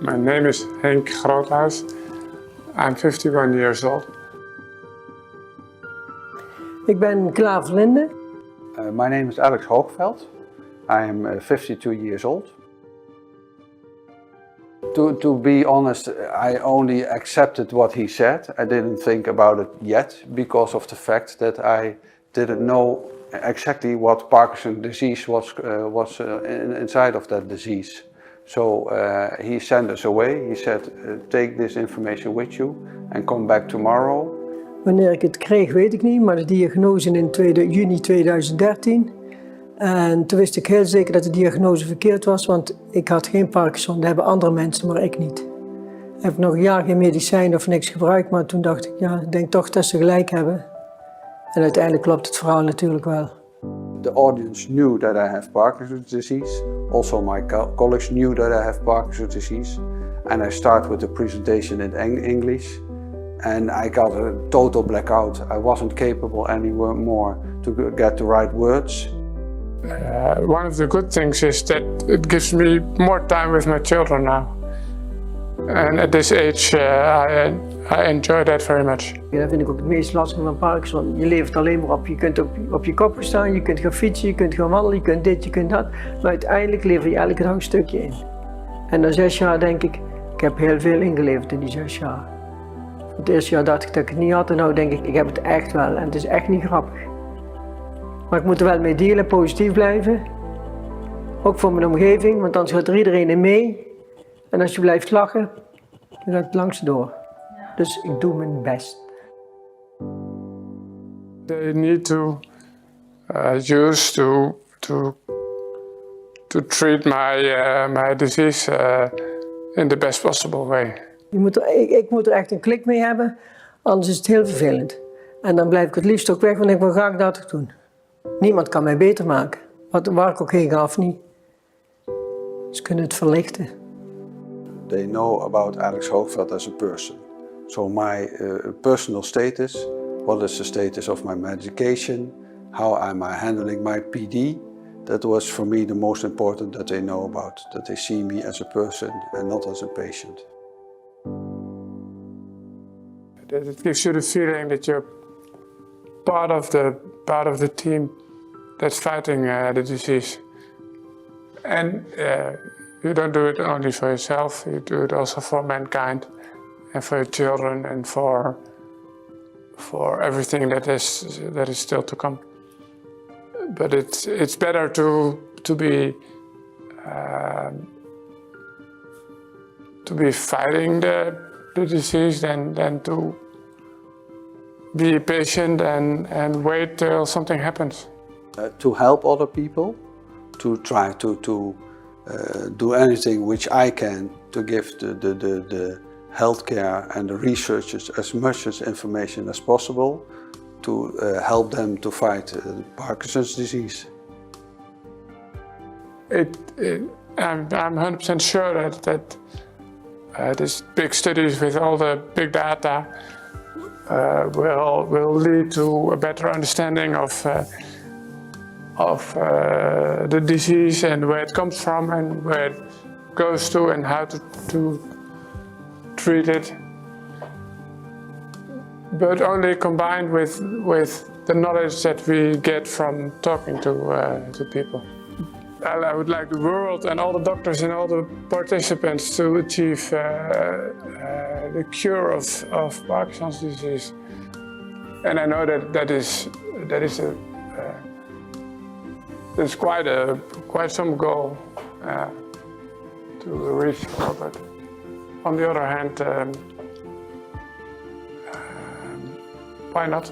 My name is Henk Groothuis. I'm 51 years old. Ik ben Klaas Linde. My name is Alex Hoogveld. I am 52 years old. To be honest, I only accepted what he said. I didn't think about it yet because of the fact that I didn't know exactly what Parkinson's disease was inside of that disease. So he sent us away. He said, take this information with you and come back tomorrow. Wanneer ik het kreeg weet ik niet, maar de diagnose in juni 2013. En toen wist ik heel zeker dat de diagnose verkeerd was, want ik had geen Parkinson. Dat hebben andere mensen, maar ik niet. Ik heb nog een jaar geen medicijn of niks gebruikt, maar toen dacht ik, ja, ik denk toch dat ze gelijk hebben. En uiteindelijk klopt het verhaal natuurlijk wel. The audience knew that I have Parkinson's disease. Also my colleagues knew that I have Parkinson's disease. And I start with the presentation in English. And I got a total blackout. I wasn't capable anymore to get the right words. One of the good things is that it gives me more time with my children now. And at this age I enjoy that very much. Dat vind ik ook het meest lastige van Parkinson. Je leeft alleen maar op. Je kunt op je kop gaan staan, je kunt gaan fietsen, je kunt gaan wandelen, je kunt dit, je kunt dat. Maar uiteindelijk lever je elke dag een stukje in. En na 6 jaar denk ik heb heel veel ingeleverd in die 6 jaar. Het eerste jaar dacht ik dat ik het niet had en nu denk ik heb het echt wel. En het is echt niet grappig. Maar ik moet er wel mee dealen, positief blijven. Ook voor mijn omgeving, want anders gaat er iedereen in mee. En als je blijft lachen, dan gaat het langs door. Dus ik doe mijn best. They need to use to treat my disease in the best possible way. Ik moet er echt een klik mee hebben, anders is het heel vervelend. En dan blijf ik het liefst ook weg, want ik wil graag dat ook doen. Niemand kan mij beter maken, waar ik ook heen ga of niet. Ze kunnen het verlichten. They know about Alex Hoogveld as a person. So my personal status, what is the status of my medication, how am I handling my PD, that was for me the most important that they know about, that they see me as a person and not as a patient. It gives you the feeling that you're part of the team that's fighting the disease. And you don't do it only for yourself, you do it also for mankind and for your children and for everything that is still to come. But it's better to be fighting the disease than to be patient and wait till something happens. To help other people, to try to do anything which I can to give the healthcare and the researchers as much information as possible to help them to fight Parkinson's disease. I'm 100% sure that these big studies with all the big data will lead to a better understanding of the disease and where it comes from and where it goes to and how to treat it. But only combined with the knowledge that we get from talking to people. I would like the world and all the doctors and all the participants to achieve the cure of Parkinson's disease. And I know that's quite some goal to reach for, but on the other hand, why not?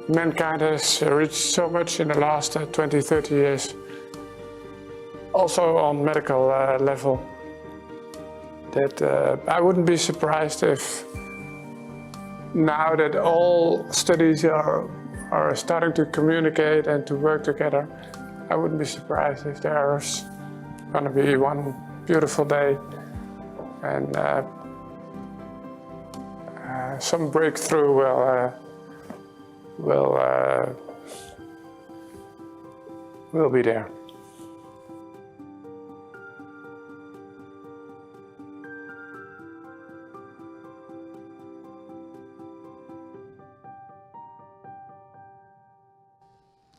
Mankind has reached so much in the last 20, 30 years, also on medical level, that I wouldn't be surprised if now that all studies are starting to communicate and to work together, I wouldn't be surprised if there's going to be one beautiful day and some breakthrough will be there.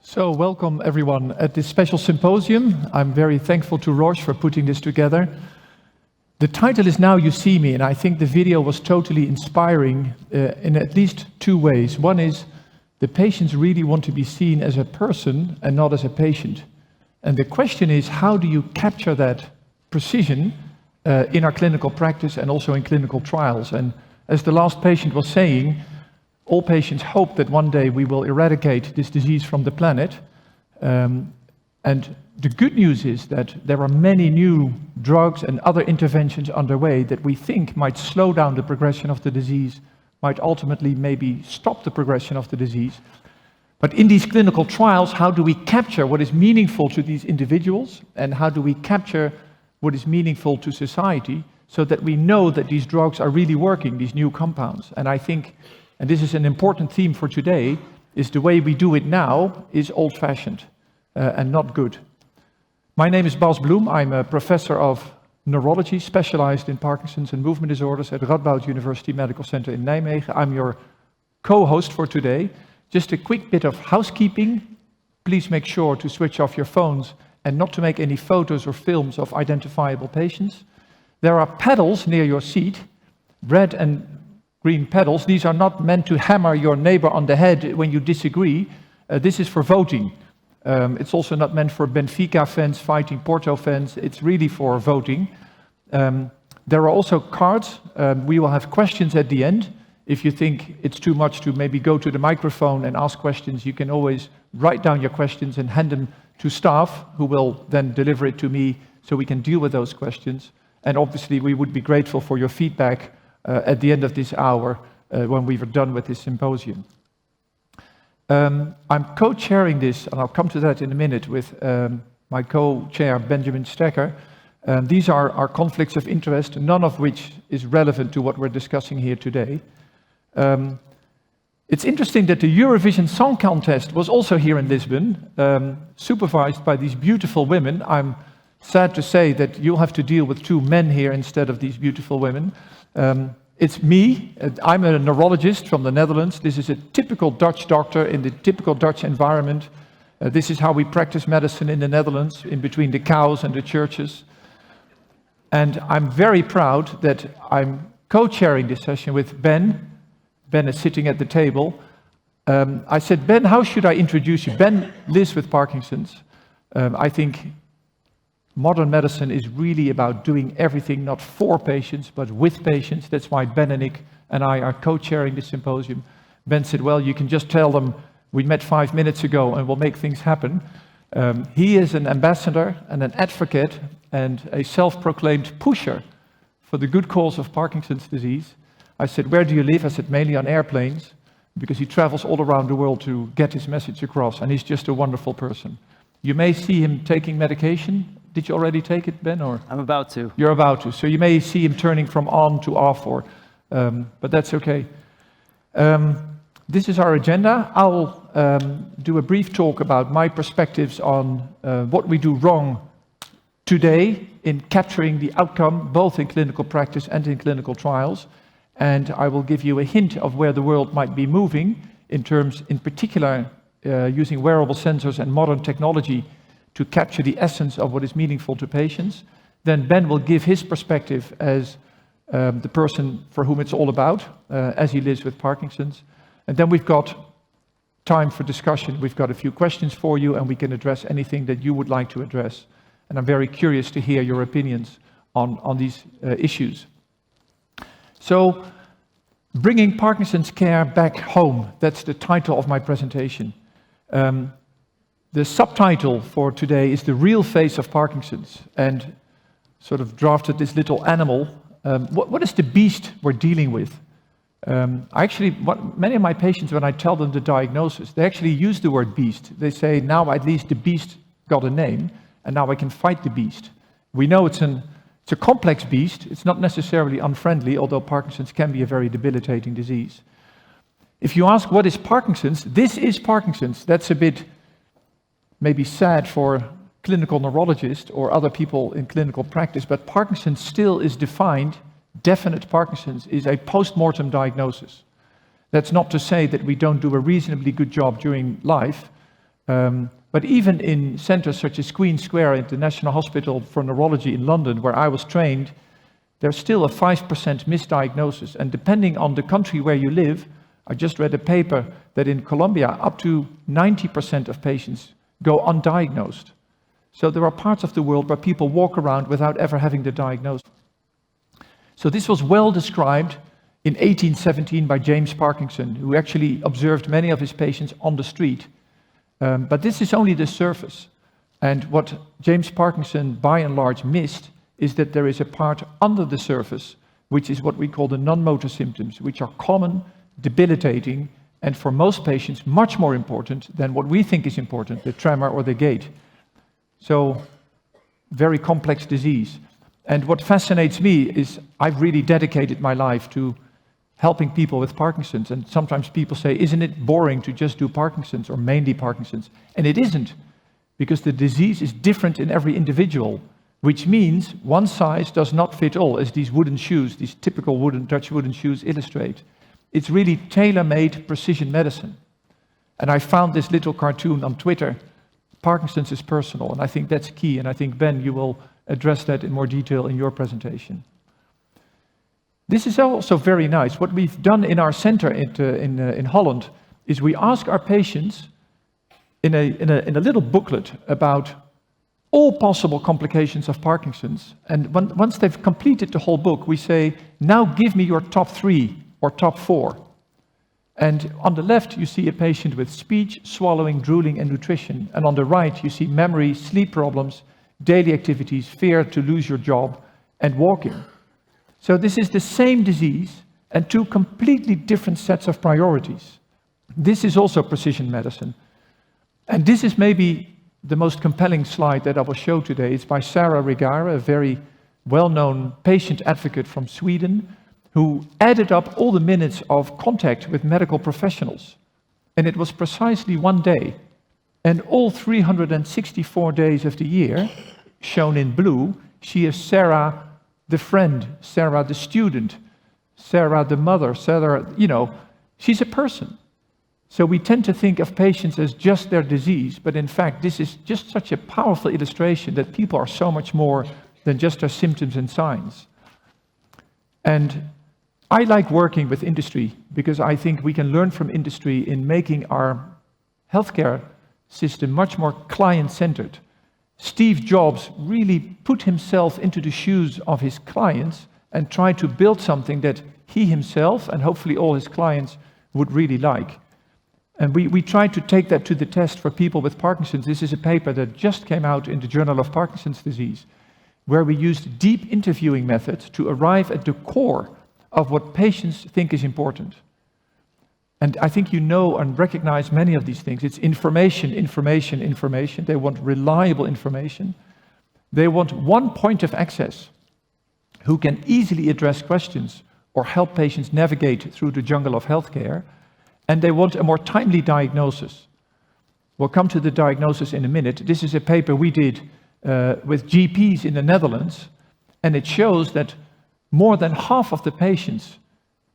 So welcome everyone at this special symposium. I'm very thankful to Roche for putting this together. The title is Now You See Me, and I think the video was totally inspiring in at least two ways. One is the patients really want to be seen as a person and not as a patient. And the question is, how do you capture that precision in our clinical practice and also in clinical trials? And as the last patient was saying, all patients hope that one day we will eradicate this disease from the planet. And the good news is that there are many new drugs and other interventions underway that we think might slow down the progression of the disease, might ultimately maybe stop the progression of the disease. But in these clinical trials, how do we capture what is meaningful to these individuals, and how do we capture what is meaningful to society, so that we know that these drugs are really working, these new compounds? And I think, and this is an important theme for today, is the way we do it now is old-fashioned and not good. My name is Bas Bloem. I'm a professor of neurology, specialized in Parkinson's and movement disorders at Radboud University Medical Center in Nijmegen. I'm your co-host for today. Just a quick bit of housekeeping. Please make sure to switch off your phones and not to make any photos or films of identifiable patients. There are pedals near your seat, red and green pedals. These are not meant to hammer your neighbor on the head when you disagree. This is for voting. It's also not meant for Benfica fans fighting Porto fans. It's really for voting. There are also cards. We will have questions at the end. If you think it's too much to maybe go to the microphone and ask questions, you can always write down your questions and hand them to staff, who will then deliver it to me so we can deal with those questions. And obviously, we would be grateful for your feedback at the end of this hour when we are done with this symposium. I'm co-chairing this, and I'll come to that in a minute, with my co-chair, Benjamin Stecker. These are our conflicts of interest, none of which is relevant to what we're discussing here today. It's interesting that the Eurovision Song Contest was also here in Lisbon, supervised by these beautiful women. I'm sad to say that you'll have to deal with two men here instead of these beautiful women. It's me. I'm a neurologist from the Netherlands. This is a typical Dutch doctor in the typical Dutch environment. This is how we practice medicine in the Netherlands, in between the cows and the churches. And I'm very proud that I'm co-chairing this session with Ben. Ben is sitting at the table. I said, Ben, how should I introduce you? Ben lives with Parkinson's. I think modern medicine is really about doing everything not for patients, but with patients. That's why Ben and I are co-chairing this symposium. Ben said, well, you can just tell them we met 5 minutes ago and we'll make things happen. He is an ambassador and an advocate and a self-proclaimed pusher for the good cause of Parkinson's disease. I said, where do you live? I said, mainly on airplanes, because he travels all around the world to get his message across, and he's just a wonderful person. You may see him taking medication. Did you already take it, Ben? Or? I'm about to. You're about to. So you may see him turning from on to off, but that's okay. This is our agenda. I'll do a brief talk about my perspectives on what we do wrong today in capturing the outcome, both in clinical practice and in clinical trials. And I will give you a hint of where the world might be moving in terms, in particular, using wearable sensors and modern technology to capture the essence of what is meaningful to patients. Then Ben will give his perspective as the person for whom it's all about, as he lives with Parkinson's. And then we've got time for discussion. We've got a few questions for you, and we can address anything that you would like to address. And I'm very curious to hear your opinions on these issues. So, bringing Parkinson's care back home, that's the title of my presentation. The subtitle for today is The Real Face of Parkinson's, and sort of drafted this little animal. What is the beast we're dealing with? Many of my patients, when I tell them the diagnosis, they actually use the word beast. They say, now at least the beast got a name, and now I can fight the beast. We know it's a complex beast. It's not necessarily unfriendly, although Parkinson's can be a very debilitating disease. If you ask what is Parkinson's, this is Parkinson's. That's a bit maybe sad for clinical neurologists or other people in clinical practice, but Parkinson's still is defined, definite Parkinson's is a post-mortem diagnosis. That's not to say that we don't do a reasonably good job during life, But even in centers such as Queen Square at the National Hospital for Neurology in London, where I was trained, there's still a 5% misdiagnosis. And depending on the country where you live, I just read a paper that in Colombia, up to 90% of patients go undiagnosed. So there are parts of the world where people walk around without ever having the diagnosis. So this was well described in 1817 by James Parkinson, who actually observed many of his patients on the street. But this is only the surface. And what James Parkinson, by and large, missed is that there is a part under the surface, which is what we call the non-motor symptoms, which are common, debilitating, and for most patients much more important than what we think is important, the tremor or the gait. So, very complex disease. And what fascinates me is I've really dedicated my life to helping people with Parkinson's. And sometimes people say, isn't it boring to just do Parkinson's or mainly Parkinson's? And it isn't, because the disease is different in every individual, which means one size does not fit all, as these wooden shoes, these typical Dutch wooden shoes illustrate. It's really tailor-made precision medicine. And I found this little cartoon on Twitter. Parkinson's is personal, and I think that's key. And I think, Ben, you will address that in more detail in your presentation. This is also very nice. What we've done in our center in Holland is we ask our patients in a little booklet about all possible complications of Parkinson's. And once they've completed the whole book, we say, now give me your top 3 or top 4. And on the left, you see a patient with speech, swallowing, drooling, and nutrition. And on the right, you see memory, sleep problems, daily activities, fear to lose your job, and walking. So this is the same disease and 2 completely different sets of priorities. This is also precision medicine. And this is maybe the most compelling slide that I will show today. It's by Sarah Regara, a very well-known patient advocate from Sweden, who added up all the minutes of contact with medical professionals. And it was precisely 1 day. And all 364 days of the year, shown in blue, she is Sarah the friend, Sarah the student, Sarah the mother, Sarah, she's a person. So we tend to think of patients as just their disease, but in fact, this is just such a powerful illustration that people are so much more than just their symptoms and signs. And I like working with industry because I think we can learn from industry in making our healthcare system much more client-centered. Steve Jobs really put himself into the shoes of his clients and tried to build something that he himself and hopefully all his clients would really like. And we tried to take that to the test for people with Parkinson's. This is a paper that just came out in the Journal of Parkinson's Disease, where we used deep interviewing methods to arrive at the core of what patients think is important. And I think you know and recognize many of these things. It's information, information, information. They want reliable information. They want one point of access who can easily address questions or help patients navigate through the jungle of healthcare. And they want a more timely diagnosis. We'll come to the diagnosis in a minute. This is a paper we did with GPs in the Netherlands, and it shows that more than half of the patients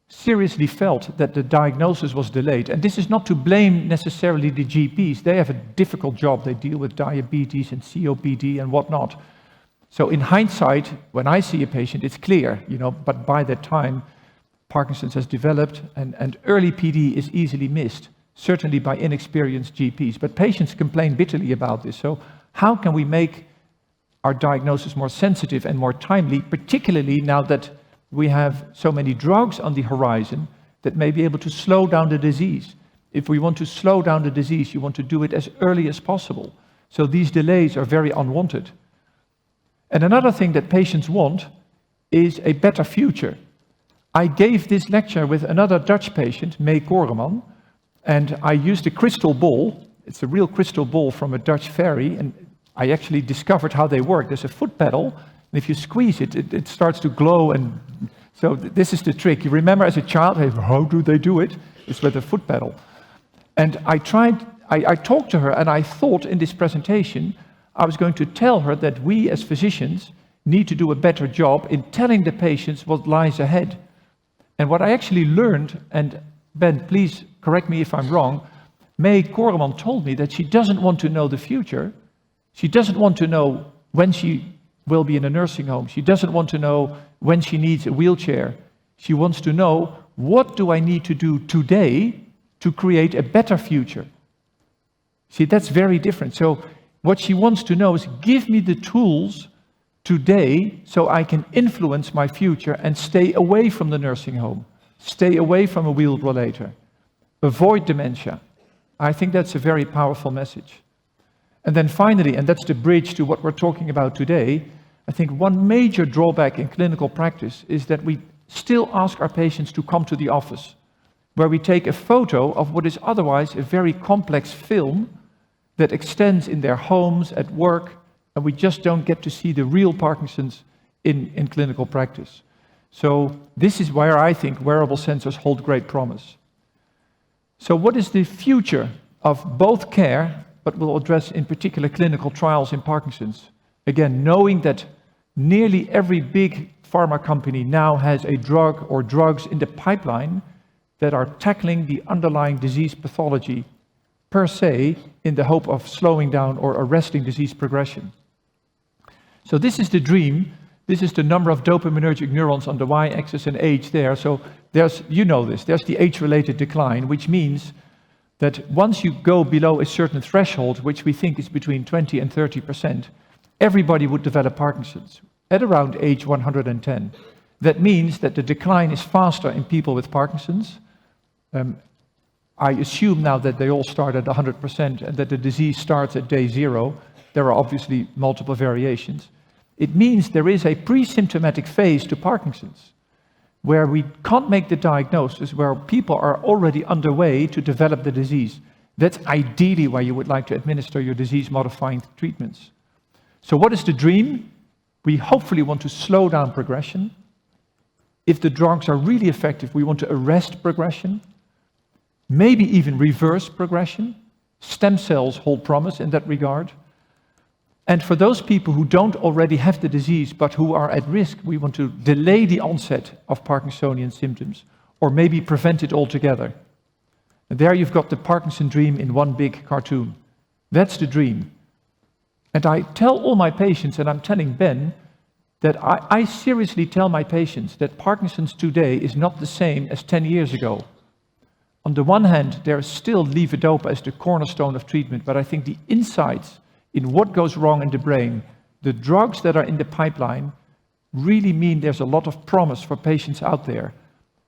seriously felt that the diagnosis was delayed. And this is not to blame necessarily the GPs. They have a difficult job. They deal with diabetes and COPD and whatnot. So in hindsight, when I see a patient, it's clear, but by that time, Parkinson's has developed, and early PD is easily missed, certainly by inexperienced GPs. But patients complain bitterly about this. So how can we make our diagnosis more sensitive and more timely, particularly now that we have so many drugs on the horizon that may be able to slow down the disease. If we want to slow down the disease, you want to do it as early as possible. So these delays are very unwanted. And another thing that patients want is a better future. I gave this lecture with another Dutch patient, May Koreman, and I used a crystal ball. It's a real crystal ball from a Dutch fairy, and I actually discovered how they work. There's a foot pedal, and if you squeeze it, it starts to glow, and so this is the trick. You remember as a child, how do they do it? It's with a foot pedal. And I talked to her, and I thought in this presentation, I was going to tell her that we as physicians need to do a better job in telling the patients what lies ahead. And what I actually learned, and Ben, please correct me if I'm wrong, May Koreman told me that she doesn't want to know the future. She doesn't want to know when she will be in a nursing home. She doesn't want to know when she needs a wheelchair. She wants to know, what do I need to do today to create a better future? See, that's very different. So what she wants to know is, give me the tools today so I can influence my future and stay away from the nursing home, stay away from a wheeled rollator, avoid dementia. I think that's a very powerful message. And then finally, and that's the bridge to what we're talking about today, I think one major drawback in clinical practice is that we still ask our patients to come to the office, where we take a photo of what is otherwise a very complex film that extends in their homes, at work, and we just don't get to see the real Parkinson's in clinical practice. So this is where I think wearable sensors hold great promise. So what is the future of both care, but we'll address in particular clinical trials in Parkinson's? Again, knowing that nearly every big pharma company now has a drug or drugs in the pipeline that are tackling the underlying disease pathology per se, in the hope of slowing down or arresting disease progression. So this is the dream. This is the number of dopaminergic neurons on the y-axis and age there. So there's, you know this, there's the age-related decline, which means that once you go below a certain threshold, which we think is between 20 and 30%, everybody would develop Parkinson's at around age 110. That means that the decline is faster in people with Parkinson's. I assume now that they all start at 100% and that the disease starts at day 0. There are obviously multiple variations. It means there is a pre-symptomatic phase to Parkinson's, where we can't make the diagnosis, where people are already underway to develop the disease. That's ideally where you would like to administer your disease-modifying treatments. So what is the dream? We hopefully want to slow down progression. If the drugs are really effective, we want to arrest progression, maybe even reverse progression. Stem cells hold promise in that regard. And for those people who don't already have the disease but who are at risk, we want to delay the onset of Parkinsonian symptoms, or maybe prevent it altogether. And there you've got the Parkinson dream in one big cartoon. That's the dream. And I tell all my patients, and I'm telling Ben, that I seriously tell my patients that Parkinson's today is not the same as 10 years ago. On the one hand, there is still levodopa as the cornerstone of treatment, but I think the insights in what goes wrong in the brain, the drugs that are in the pipeline, really mean there's a lot of promise for patients out there.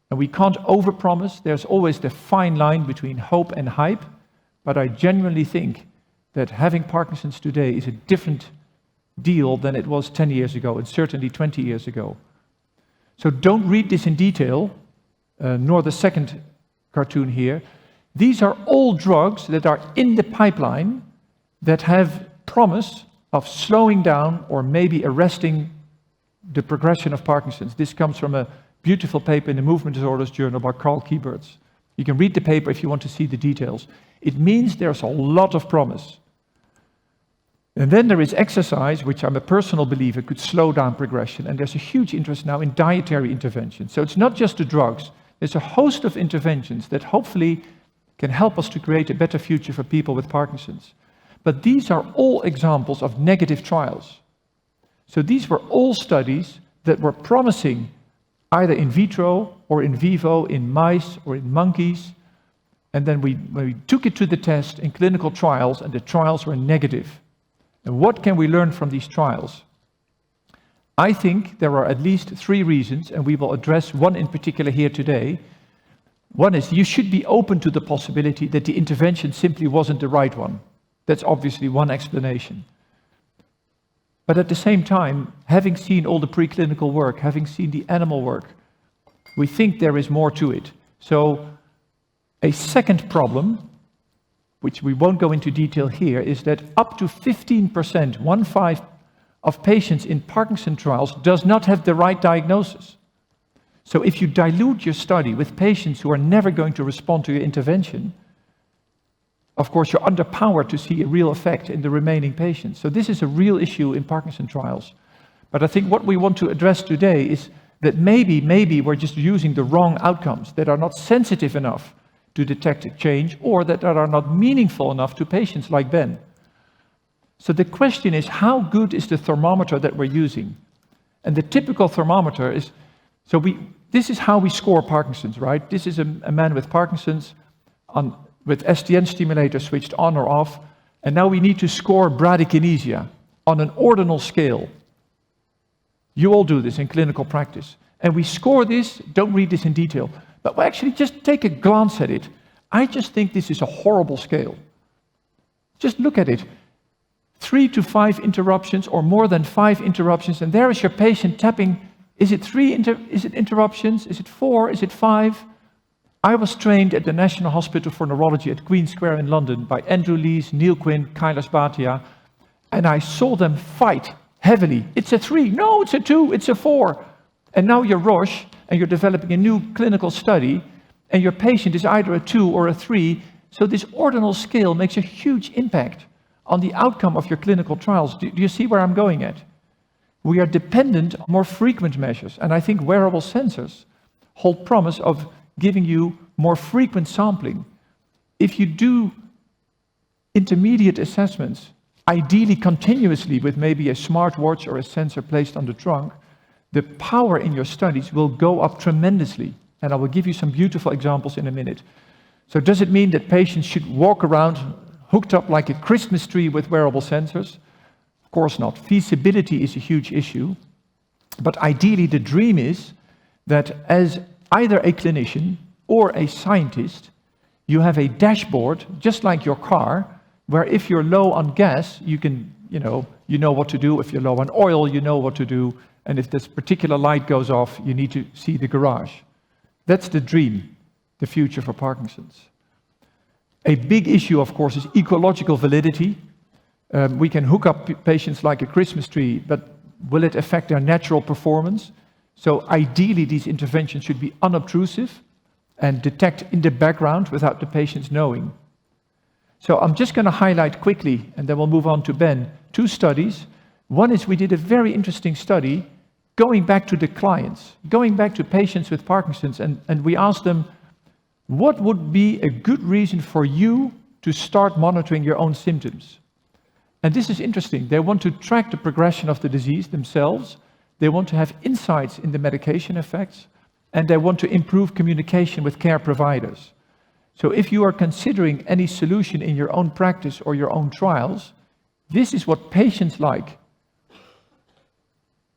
And we can't overpromise. There's always the fine line between hope and hype, but I genuinely think that having Parkinson's today is a different deal than it was 10 years ago, and certainly 20 years ago. So don't read this in detail, nor the second cartoon here. These are all drugs that are in the pipeline that have promise of slowing down or maybe arresting the progression of Parkinson's. This comes from a beautiful paper in the Movement Disorders Journal by Carl Kieberts. You can read the paper if you want to see the details. It means there's a lot of promise. And then there is exercise, which I'm a personal believer could slow down progression, and there's a huge interest now in dietary intervention. So it's not just the drugs. There's a host of interventions that hopefully can help us to create a better future for people with Parkinson's. But these are all examples of negative trials. So these were all studies that were promising either in vitro or in vivo, in mice or in monkeys. And then we took it to the test in clinical trials, and the trials were negative. And what can we learn from these trials? I think there are at least 3 reasons, and we will address one in particular here today. One is you should be open to the possibility that the intervention simply wasn't the right one. That's obviously one explanation. But at the same time, having seen all the preclinical work, having seen the animal work, we think there is more to it. So a second problem, which we won't go into detail here, is that up to 15%, 1/5, of patients in Parkinson trials does not have the right diagnosis. So if you dilute your study with patients who are never going to respond to your intervention, of course you're underpowered to see a real effect in the remaining patients. So this is a real issue in Parkinson trials. But I think what we want to address today is that maybe we're just using the wrong outcomes that are not sensitive enough to detect a change or that are not meaningful enough to patients like Ben. So the question is, how good is the thermometer that we're using? And the typical thermometer is, this is how we score Parkinson's, right? This is a man with Parkinson's with STN stimulator switched on or off, and now we need to score bradykinesia on an ordinal scale. You all do this in clinical practice. And we score this, don't read this in detail, but actually just take a glance at it. I just think this is a horrible scale. Just look at it. 3 to 5 interruptions or more than 5 interruptions, and there is your patient tapping. Is it 3 interruptions? Is it 4? Is it 5? I was trained at the National Hospital for Neurology at Queen Square in London by Andrew Lees, Neil Quinn, Kailash Bhatia, and I saw them fight heavily. It's a 3. No, it's a 2. It's a 4. And now you're Roche, and you're developing a new clinical study, and your patient is either a 2 or a 3. So this ordinal scale makes a huge impact on the outcome of your clinical trials. Do you see where I'm going at? We are dependent on more frequent measures, and I think wearable sensors hold promise of giving you more frequent sampling. If you do intermediate assessments, ideally continuously with maybe a smartwatch or a sensor placed on the trunk, the power in your studies will go up tremendously. And I will give you some beautiful examples in a minute. So does it mean that patients should walk around hooked up like a Christmas tree with wearable sensors? Of course not. Feasibility is a huge issue. But ideally the dream is that as either a clinician or a scientist, you have a dashboard, just like your car, where if you're low on gas, you can, you know what to do. If you're low on oil, you know what to do. And if this particular light goes off, you need to see the garage. That's the dream, the future for Parkinson's. A big issue, of course, is ecological validity. We can hook up patients like a Christmas tree, but will it affect their natural performance? So ideally, these interventions should be unobtrusive and detect in the background without the patients knowing. So I'm just going to highlight quickly, and then we'll move on to Ben, 2 studies. One is we did a very interesting study going back to the clients, going back to patients with Parkinson's, and we asked them, what would be a good reason for you to start monitoring your own symptoms? And this is interesting. They want to track the progression of the disease themselves. They want to have insights in the medication effects, and they want to improve communication with care providers. So if you are considering any solution in your own practice or your own trials, this is what patients like.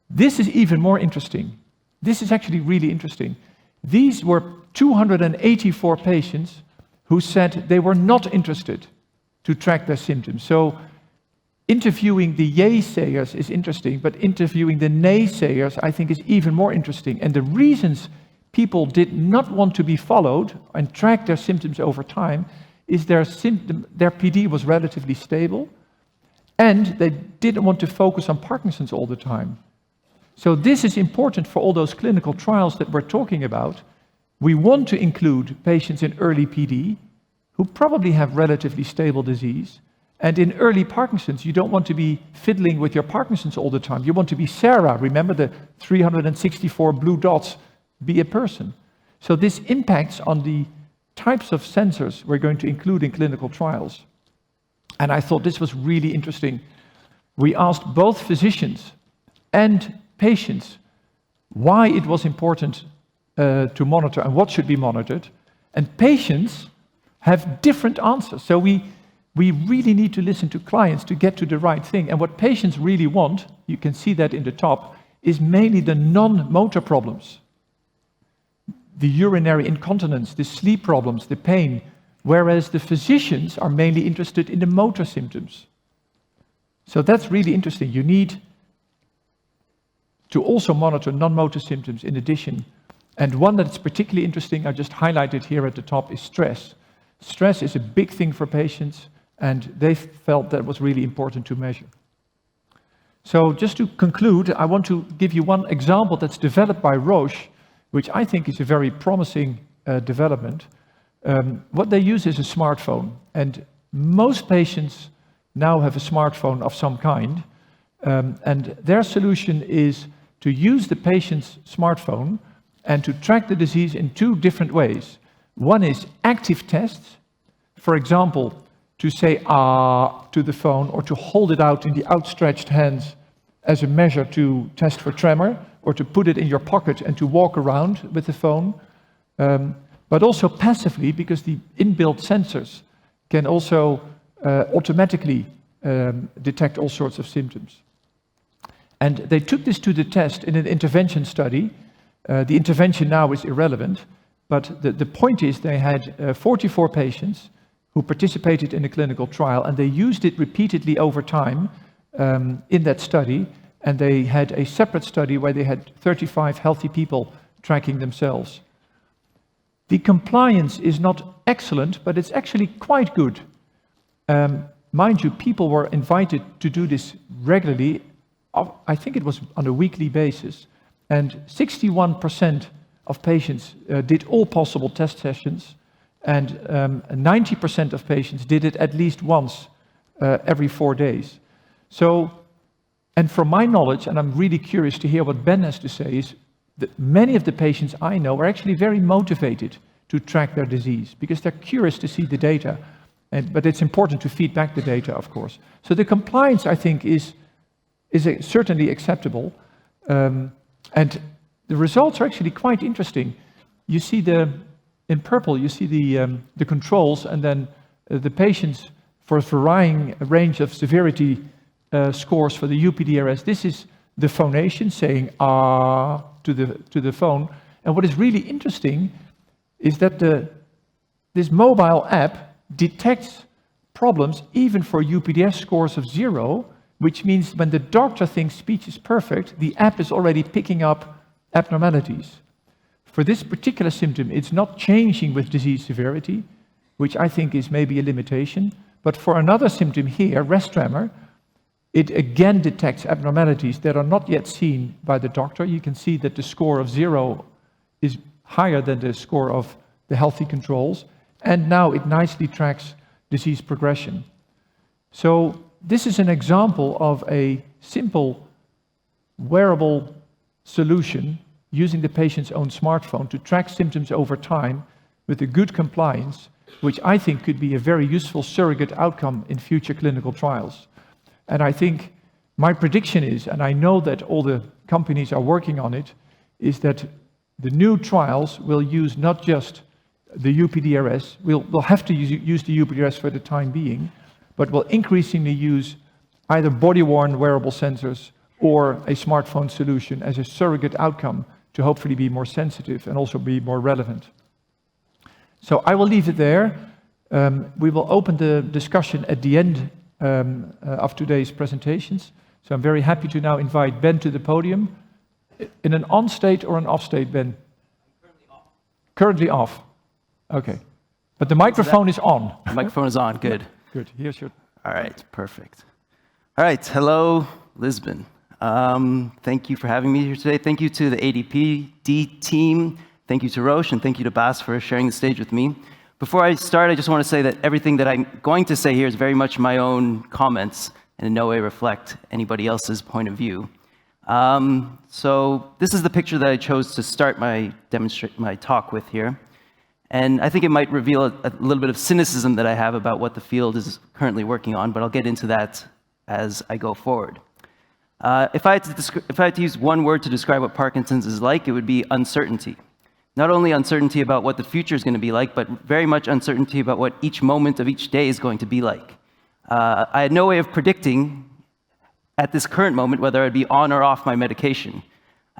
This is even more interesting. This is actually really interesting. These were 284 patients who said they were not interested to track their symptoms. So interviewing the yay-sayers is interesting, but interviewing the nay-sayers I think is even more interesting. And the reasons people did not want to be followed and track their symptoms over time is their PD was relatively stable, and they didn't want to focus on Parkinson's all the time. So this is important for all those clinical trials that we're talking about. We want to include patients in early PD who probably have relatively stable disease. And in early Parkinson's, you don't want to be fiddling with your Parkinson's all the time. You want to be Sarah. Remember the 364 blue dots, be a person. So this impacts on the types of sensors we're going to include in clinical trials. And I thought this was really interesting. We asked both physicians and patients why it was important to monitor and what should be monitored. And patients have different answers. So we really need to listen to clients to get to the right thing. And what patients really want, you can see that in the top, is mainly the non-motor problems. The urinary incontinence, the sleep problems, the pain, whereas the physicians are mainly interested in the motor symptoms. So that's really interesting. You need to also monitor non-motor symptoms in addition. And one that's particularly interesting, I just highlighted here at the top, is stress. Stress is a big thing for patients, and they felt that was really important to measure. So just to conclude, I want to give you one example that's developed by Roche, which I think is a very promising development. What they use is a smartphone, and most patients now have a smartphone of some kind, and their solution is to use the patient's smartphone and to track the disease in 2 different ways. One is active tests, for example, to say ah to the phone or to hold it out in the outstretched hands as a measure to test for tremor, or to put it in your pocket and to walk around with the phone, but also passively, because the inbuilt sensors can also automatically detect all sorts of symptoms. And they took this to the test in an intervention study. The intervention now is irrelevant, but the point is they had 44 patients who participated in a clinical trial, and they used it repeatedly over time in that study, and they had a separate study where they had 35 healthy people tracking themselves. The compliance is not excellent, but it's actually quite good. Mind you, people were invited to do this regularly. I think it was on a weekly basis, and 61% of patients did all possible test sessions, and 90% of patients did it at least once every 4 days. So, and from my knowledge, and I'm really curious to hear what Ben has to say, is that many of the patients I know are actually very motivated to track their disease, because they're curious to see the data, but it's important to feed back the data, of course. So the compliance, I think, is certainly acceptable, and the results are actually quite interesting. You see in purple, you see the controls, and then the patients for a varying range of severity scores for the UPDRS. This is the phonation, saying ah to the phone. And what is really interesting is that this mobile app detects problems even for UPDS scores of 0, which means when the doctor thinks speech is perfect, the app is already picking up abnormalities. For this particular symptom, it's not changing with disease severity, which I think is maybe a limitation. But for another symptom here, rest tremor, it again detects abnormalities that are not yet seen by the doctor. You can see that the score of 0 is higher than the score of the healthy controls. And now it nicely tracks disease progression. So this is an example of a simple wearable solution using the patient's own smartphone to track symptoms over time with a good compliance, which I think could be a very useful surrogate outcome in future clinical trials. And I think my prediction is, and I know that all the companies are working on it, is that the new trials will use not just the UPDRS, we'll have to use the UPDRS for the time being, but will increasingly use either body-worn wearable sensors or a smartphone solution as a surrogate outcome to hopefully be more sensitive and also be more relevant. So I will leave it there. We will open the discussion at the end of today's presentations. So I'm very happy to now invite Ben to the podium. In an on state or an off state, Ben? Currently off. Currently off. Okay. But the microphone is on. The microphone is on, good. Good, here's your... All right, perfect. All right, hello, Lisbon. Thank you for having me here today. Thank you to the ADPD team. Thank you to Roche, and thank you to Bas for sharing the stage with me. Before I start, I just want to say that everything that I'm going to say here is very much my own comments and in no way reflect anybody else's point of view. So this is the picture that I chose to start my talk with here. And I think it might reveal a little bit of cynicism that I have about what the field is currently working on, but I'll get into that as I go forward. If I had to use one word to describe what Parkinson's is like, it would be uncertainty. Not only uncertainty about what the future is going to be like, but very much uncertainty about what each moment of each day is going to be like. I had no way of predicting at this current moment whether I'd be on or off my medication.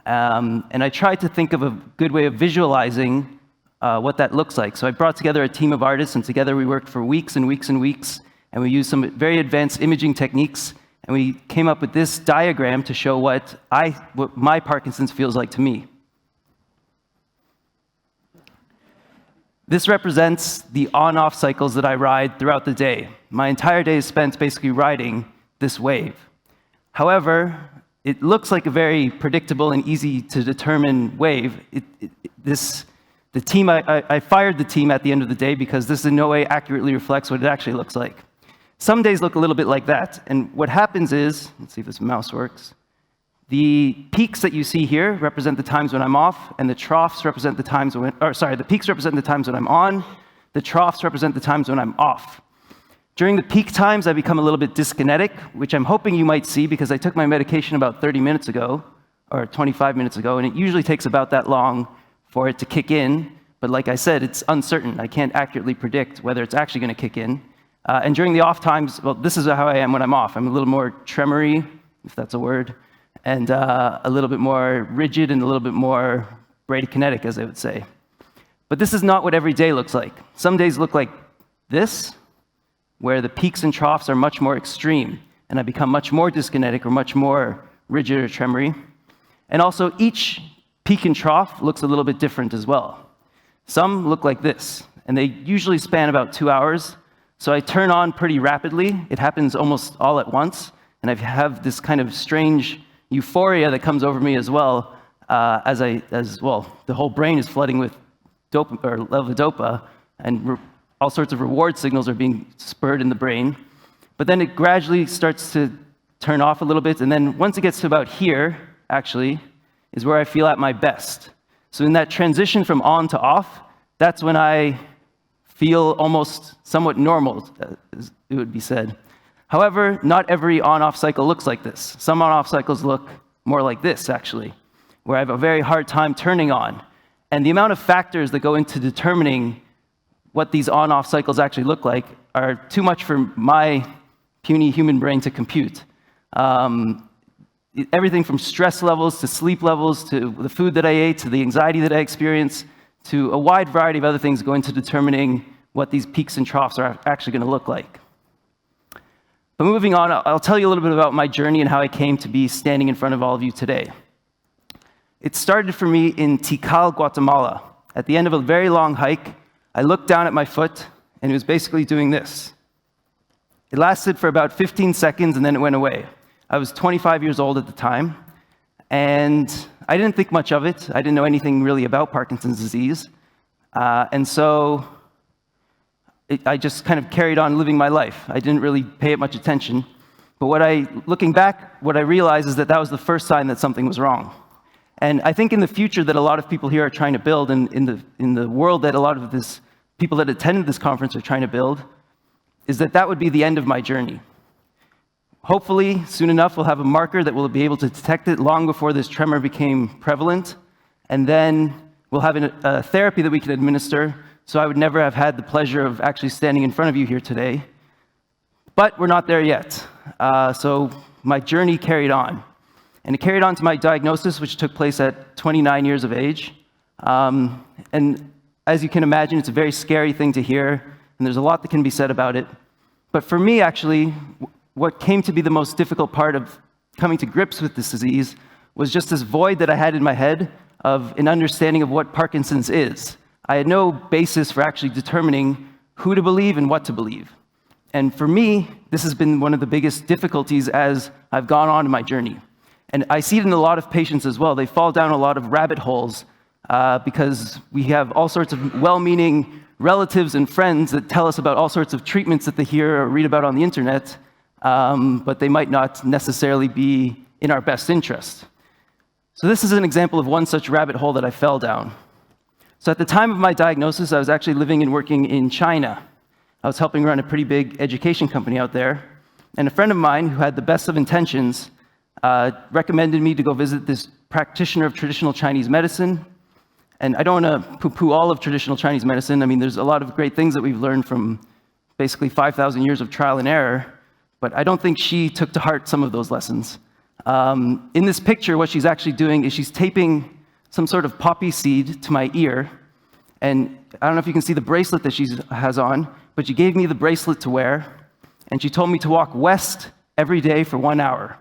And I tried to think of a good way of visualizing what that looks like. So I brought together a team of artists, and together we worked for weeks and weeks and weeks, and we used some very advanced imaging techniques, and we came up with this diagram to show what my Parkinson's feels like to me. This represents the on-off cycles that I ride throughout the day. My entire day is spent basically riding this wave. However, it looks like a very predictable and easy to determine wave. I fired the team at the end of the day because this in no way accurately reflects what it actually looks like. Some days look a little bit like that, and what happens is, let's see if this mouse works. The peaks that you see here represent the times when I'm off, and the troughs represent the times when, the peaks represent the times when I'm on, the troughs represent the times when I'm off. During the peak times, I become a little bit dyskinetic, which I'm hoping you might see because I took my medication about 30 minutes ago, or 25 minutes ago, and it usually takes about that long for it to kick in. But like I said, it's uncertain. I can't accurately predict whether it's actually going to kick in. And during the off times, well, this is how I am when I'm off. I'm a little more tremory, if that's a word, and a little bit more rigid and a little bit more bradykinetic, as they would say. But this is not what every day looks like. Some days look like this, where the peaks and troughs are much more extreme, and I become much more dyskinetic or much more rigid or tremory. And also, each peak and trough looks a little bit different as well. Some look like this, and they usually span about 2 hours. So I turn on pretty rapidly. It happens almost all at once, and I have this kind of strange euphoria that comes over me as well, as the whole brain is flooding with levodopa, and all sorts of reward signals are being spurred in the brain. But then it gradually starts to turn off a little bit, and then once it gets to about here, actually, is where I feel at my best. So in that transition from on to off, that's when I feel almost somewhat normal, as it would be said. However, not every on-off cycle looks like this. Some on-off cycles look more like this, actually, where I have a very hard time turning on. And the amount of factors that go into determining what these on-off cycles actually look like are too much for my puny human brain to compute. Everything from stress levels to sleep levels to the food that I ate to the anxiety that I experience to a wide variety of other things go into determining what these peaks and troughs are actually going to look like. But moving on, I'll tell you a little bit about my journey and how I came to be standing in front of all of you today. It started for me in Tikal, Guatemala. At the end of a very long hike, I looked down at my foot, and it was basically doing this. It lasted for about 15 seconds, and then it went away. I was 25 years old at the time, and I didn't think much of it. I didn't know anything really about Parkinson's disease. And so I just kind of carried on living my life. I didn't really pay it much attention. But looking back, what I realized is that that was the first sign that something was wrong. And I think in the future that a lot of people here are trying to build, and in the world that a lot of people that attended this conference are trying to build, is that would be the end of my journey. Hopefully, soon enough, we'll have a marker that will be able to detect it long before this tremor became prevalent, and then we'll have a therapy that we can administer, so I would never have had the pleasure of actually standing in front of you here today. But we're not there yet. So my journey carried on. And it carried on to my diagnosis, which took place at 29 years of age. And as you can imagine, it's a very scary thing to hear, and there's a lot that can be said about it. But for me, actually, what came to be the most difficult part of coming to grips with this disease was just this void that I had in my head of an understanding of what Parkinson's is. I had no basis for actually determining who to believe and what to believe. And for me, this has been one of the biggest difficulties as I've gone on in my journey. And I see it in a lot of patients as well. They fall down a lot of rabbit holes because we have all sorts of well-meaning relatives and friends that tell us about all sorts of treatments that they hear or read about on the internet, but they might not necessarily be in our best interest. So this is an example of one such rabbit hole that I fell down. So at the time of my diagnosis, I was actually living and working in China. I was helping run a pretty big education company out there. And a friend of mine who had the best of intentions recommended me to go visit this practitioner of traditional Chinese medicine. And I don't want to poo-poo all of traditional Chinese medicine. I mean, there's a lot of great things that we've learned from basically 5,000 years of trial and error, but I don't think she took to heart some of those lessons. In this picture, what she's actually doing is she's taping some sort of poppy seed to my ear, and I don't know if you can see the bracelet that she has on, but she gave me the bracelet to wear, and she told me to walk west every day for 1 hour.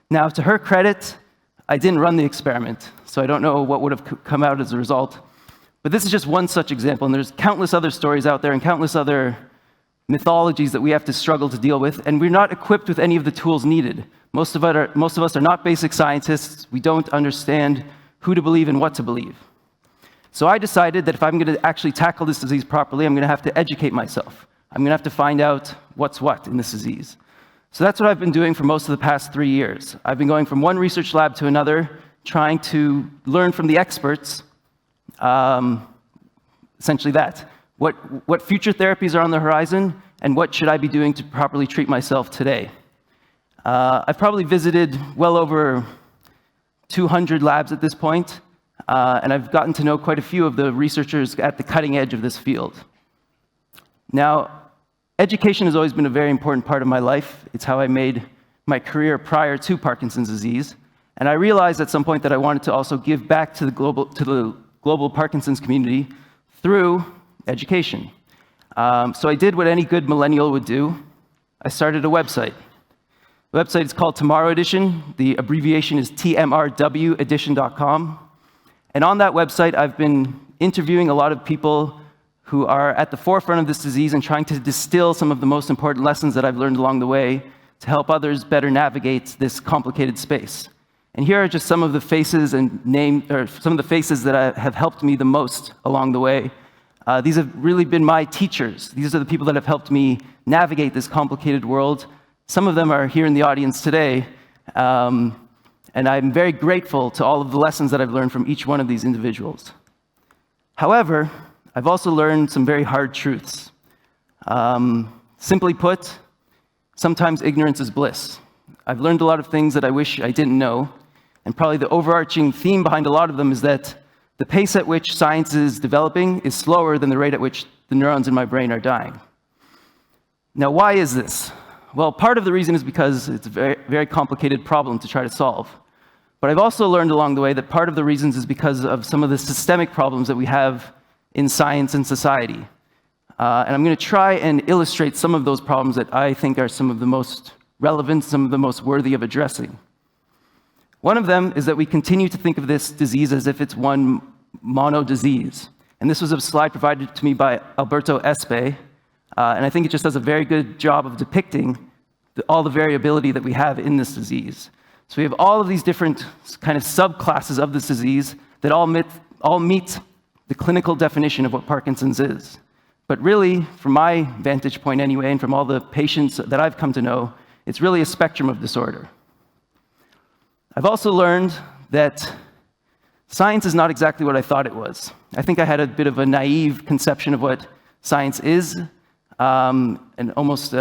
Now, to her credit, I didn't run the experiment, so I don't know what would have come out as a result. But this is just one such example, and there's countless other stories out there and countless other mythologies that we have to struggle to deal with, and we're not equipped with any of the tools needed. Most of us are not basic scientists. We don't understand who to believe and what to believe. So I decided that if I'm going to actually tackle this disease properly, I'm going to have to educate myself. I'm going to have to find out what's what in this disease. So that's what I've been doing for most of the past 3 years. I've been going from one research lab to another, trying to learn from the experts, essentially that. What future therapies are on the horizon, and what should I be doing to properly treat myself today? I've probably visited well over 200 labs at this point, and I've gotten to know quite a few of the researchers at the cutting edge of this field. Now, education has always been a very important part of my life. It's how I made my career prior to Parkinson's disease, and I realized at some point that I wanted to also give back to the global Parkinson's community through education. So I did what any good millennial would do. I started a website. The website is called Tomorrow Edition. The abbreviation is tmrwedition.com. And on that website, I've been interviewing a lot of people who are at the forefront of this disease and trying to distill some of the most important lessons that I've learned along the way to help others better navigate this complicated space. And here are just some of the faces and some of the faces that have helped me the most along the way. These have really been my teachers. These are the people that have helped me navigate this complicated world. Some of them are here in the audience today, and I'm very grateful to all of the lessons that I've learned from each one of these individuals. However, I've also learned some very hard truths. Simply put, sometimes ignorance is bliss. I've learned a lot of things that I wish I didn't know, and probably the overarching theme behind a lot of them is that the pace at which science is developing is slower than the rate at which the neurons in my brain are dying. Now, why is this? Well, part of the reason is because it's a very, very complicated problem to try to solve. But I've also learned along the way that part of the reasons is because of some of the systemic problems that we have in science and society. And I'm going to try and illustrate some of those problems that I think are some of the most relevant, some of the most worthy of addressing. One of them is that we continue to think of this disease as if it's one mono disease. And this was a slide provided to me by Alberto Espe, and I think it just does a very good job of depicting all the variability that we have in this disease. So we have all of these different kind of subclasses of this disease that all meet the clinical definition of what Parkinson's is. But really, from my vantage point anyway, and from all the patients that I've come to know, it's really a spectrum of disorder. I've also learned that science is not exactly what I thought it was. I think I had a bit of a naive conception of what science is, an almost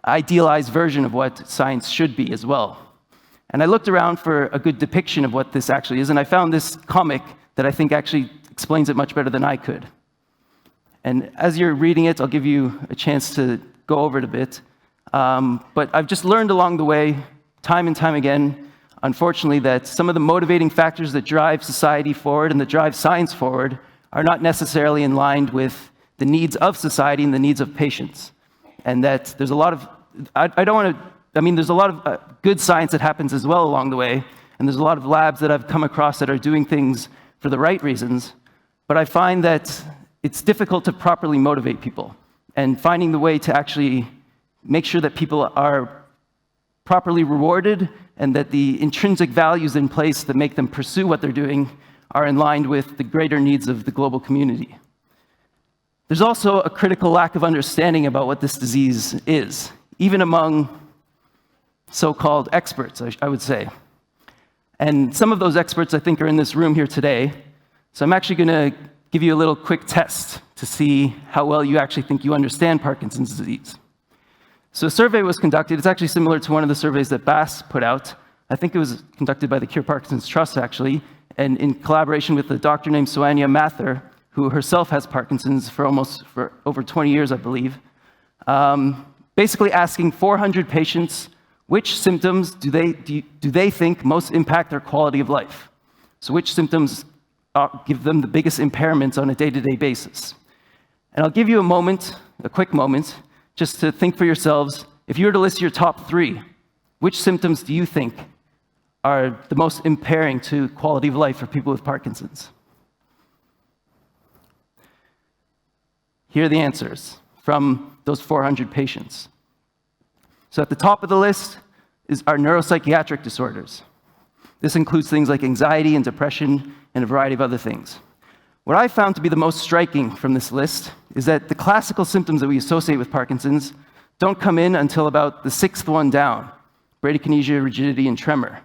idealized version of what science should be as well. And I looked around for a good depiction of what this actually is, and I found this comic that I think actually explains it much better than I could. And as you're reading it, I'll give you a chance to go over it a bit. But I've just learned along the way, time and time again, unfortunately, that some of the motivating factors that drive society forward and that drive science forward are not necessarily in line with the needs of society and the needs of patients. And that there's a lot of, there's a lot of good science that happens as well along the way, and there's a lot of labs that I've come across that are doing things for the right reasons, but I find that it's difficult to properly motivate people, and finding the way to actually make sure that people are properly rewarded and that the intrinsic values in place that make them pursue what they're doing are in line with the greater needs of the global community. There's also a critical lack of understanding about what this disease is, even among so-called experts, I would say. And some of those experts, I think, are in this room here today. So I'm actually going to give you a little quick test to see how well you actually think you understand Parkinson's disease. So a survey was conducted. It's actually similar to one of the surveys that Bas put out. I think it was conducted by the Cure Parkinson's Trust, actually, and in collaboration with a doctor named Soania Mather, who herself has Parkinson's for over 20 years, I believe, basically asking 400 patients which symptoms do they think most impact their quality of life. So which symptoms give them the biggest impairments on a day-to-day basis. And I'll give you a quick moment, just to think for yourselves, if you were to list your top 3, which symptoms do you think are the most impairing to quality of life for people with Parkinson's? Here are the answers from those 400 patients. So at the top of the list are neuropsychiatric disorders. This includes things like anxiety and depression and a variety of other things. What I found to be the most striking from this list is that the classical symptoms that we associate with Parkinson's, don't come in until about the 6th one down: bradykinesia, rigidity, and tremor.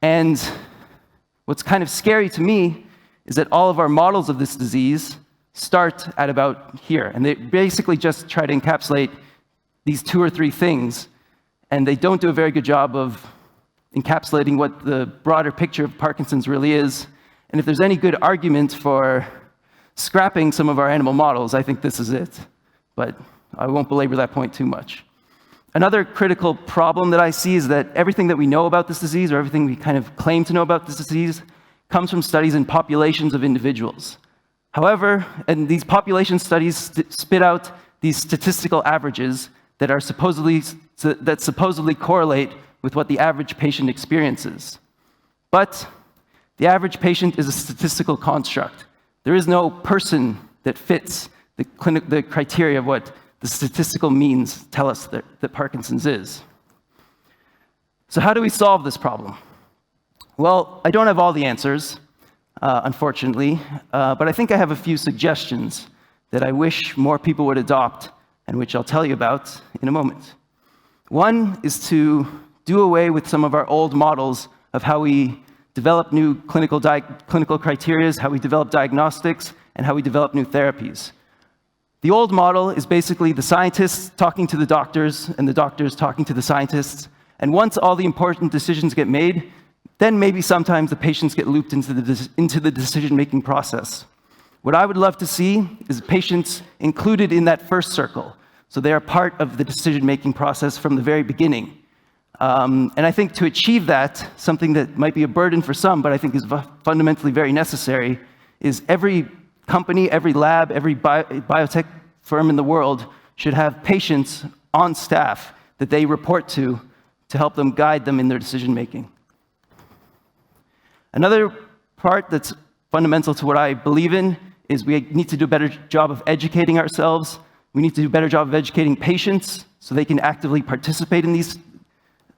And what's kind of scary to me is that all of our models of this disease start at about here, and they basically just try to encapsulate these 2 or 3 things, and they don't do a very good job of encapsulating what the broader picture of Parkinson's really is. And if there's any good argument for scrapping some of our animal models, I think this is it. But I won't belabor that point too much. Another critical problem that I see is that everything that we know about this disease, or everything we kind of claim to know about this disease, comes from studies in populations of individuals. However, and these population studies spit out these statistical averages that supposedly correlate with what the average patient experiences. But the average patient is a statistical construct. There is no person that fits the criteria of what the statistical means tell us that Parkinson's is. So how do we solve this problem? Well, I don't have all the answers, unfortunately, but I think I have a few suggestions that I wish more people would adopt, and which I'll tell you about in a moment. One is to do away with some of our old models of how we develop new clinical criteria, how we develop diagnostics, and how we develop new therapies. The old model is basically the scientists talking to the doctors, and the doctors talking to the scientists, and once all the important decisions get made, then maybe sometimes the patients get looped into the decision-making process. What I would love to see is patients included in that first circle, so they are part of the decision-making process from the very beginning. And I think to achieve that, something that might be a burden for some, but I think is fundamentally very necessary, is every company, every lab, every biotech firm in the world should have patients on staff that they report to help them guide them in their decision-making. Another part that's fundamental to what I believe in is we need to do a better job of educating ourselves. We need to do a better job of educating patients so they can actively participate in these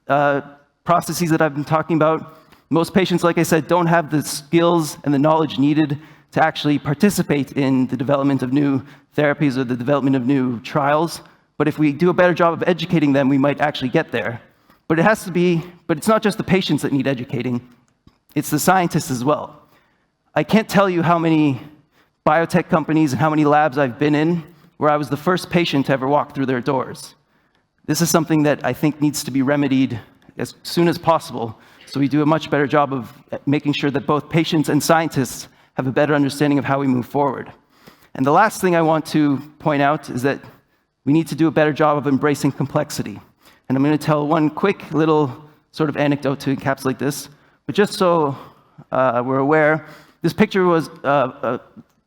processes that I've been talking about. Most patients, like I said, don't have the skills and the knowledge needed to actually participate in the development of new therapies or the development of new trials. But if we do a better job of educating them, we might actually get there. But it's not just the patients that need educating, it's the scientists as well. I can't tell you how many biotech companies and how many labs I've been in where I was the first patient to ever walk through their doors. This is something that I think needs to be remedied as soon as possible, so we do a much better job of making sure that both patients and scientists have a better understanding of how we move forward. And the last thing I want to point out is that we need to do a better job of embracing complexity. And I'm going to tell one quick little sort of anecdote to encapsulate this. But just so we're aware, this picture was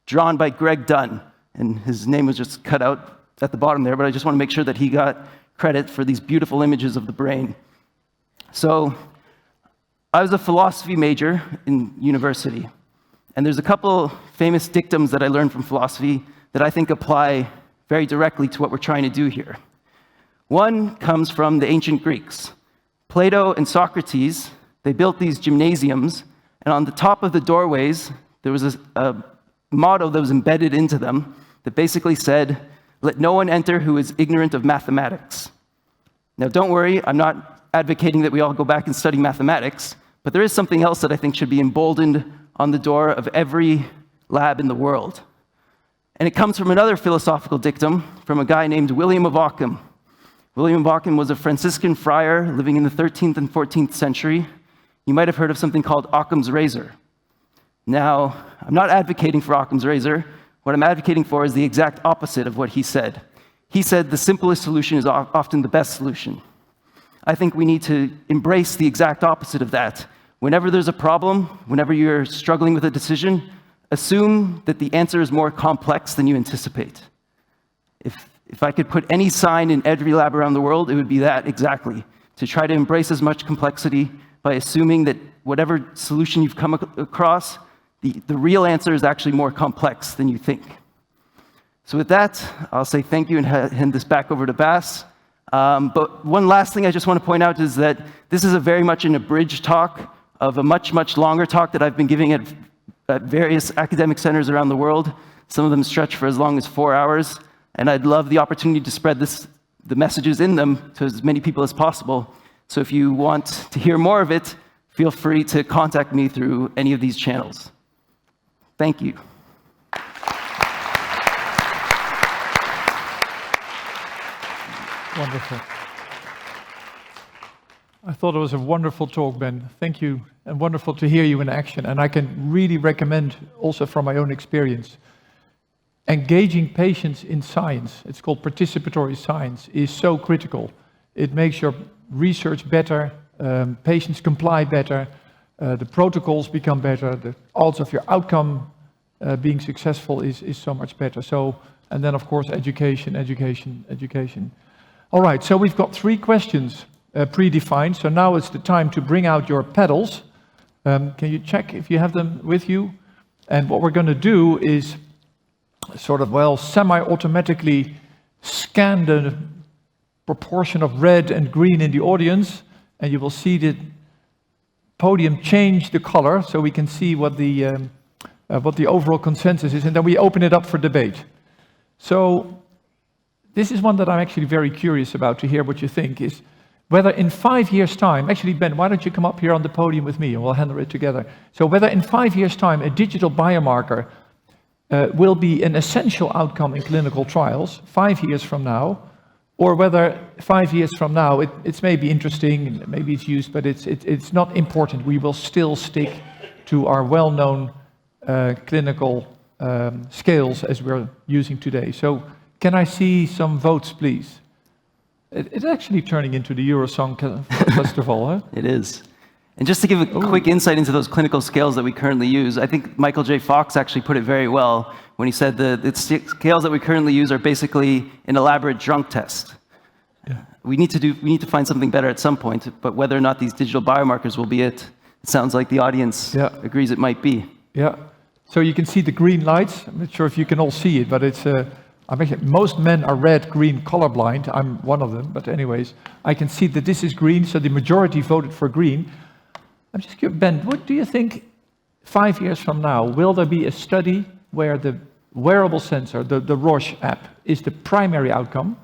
drawn by Greg Dunn, and his name was just cut out at the bottom there, but I just want to make sure that he got credit for these beautiful images of the brain. So I was a philosophy major in university, and there's a couple famous dictums that I learned from philosophy that I think apply very directly to what we're trying to do here. One comes from the ancient Greeks. Plato and Socrates, they built these gymnasiums, and on the top of the doorways, there was a motto that was embedded into them that basically said, "Let no one enter who is ignorant of mathematics." Now, don't worry, I'm not advocating that we all go back and study mathematics, but there is something else that I think should be emboldened on the door of every lab in the world. And it comes from another philosophical dictum from a guy named William of Ockham. William of Ockham was a Franciscan friar living in the 13th and 14th century. You might have heard of something called Occam's razor. Now, I'm not advocating for Occam's razor. What I'm advocating for is the exact opposite of what he said. He said the simplest solution is often the best solution. I think we need to embrace the exact opposite of that. Whenever there's a problem, whenever you're struggling with a decision, assume that the answer is more complex than you anticipate. If I could put any sign in every lab around the world, it would be that exactly. To try to embrace as much complexity by assuming that whatever solution you've come across, the real answer is actually more complex than you think. So with that, I'll say thank you and hand this back over to Bas. But one last thing I just want to point out is that this is a very much an abridged talk of a much, much longer talk that I've been giving at various academic centers around the world. Some of them stretch for as long as 4 hours. And I'd love the opportunity to spread this the messages in them to as many people as possible. So if you want to hear more of it, feel free to contact me through any of these channels. Thank you. Wonderful. I thought it was a wonderful talk, Ben. Thank you, and wonderful to hear you in action. And I can really recommend, also from my own experience, engaging patients in science, it's called participatory science, is so critical. It makes your research better, patients comply better, the protocols become better, the odds of your outcome being successful is so much better. So, and then of course education, education, education. All right, so we've got 3 questions predefined, so now it's the time to bring out your pedals. Can you check if you have them with you? And what we're going to do is sort of, well, semi-automatically scan the proportion of red and green in the audience, and you will see the podium change the color, so we can see what the overall consensus is, and then we open it up for debate. So this is one that I'm actually very curious about to hear what you think, is whether in 5 years' time, actually Ben, why don't you come up here on the podium with me and we'll handle it together. So whether in 5 years' time a digital biomarker will be an essential outcome in clinical trials 5 years from now, or whether 5 years from now it's maybe interesting, maybe it's used, but it's not important. We will still stick to our well-known clinical scales as we're using today. So can I see some votes, please? It's actually turning into the Eurosong Festival, huh? It is. And just to give a quick insight into those clinical scales that we currently use, I think Michael J. Fox actually put it very well when he said the scales that we currently use are basically an elaborate drunk test. Yeah. We need to find something better at some point, but whether or not these digital biomarkers will be it sounds like the audience agrees it might be. Yeah. So you can see the green lights. I'm not sure if you can all see it, but it's most men are red-green colorblind. I'm one of them, but anyways, I can see that this is green, so the majority voted for green. I'm just curious, Ben, what do you think 5 years from now, will there be a study where the wearable sensor, the Roche app, is the primary outcome,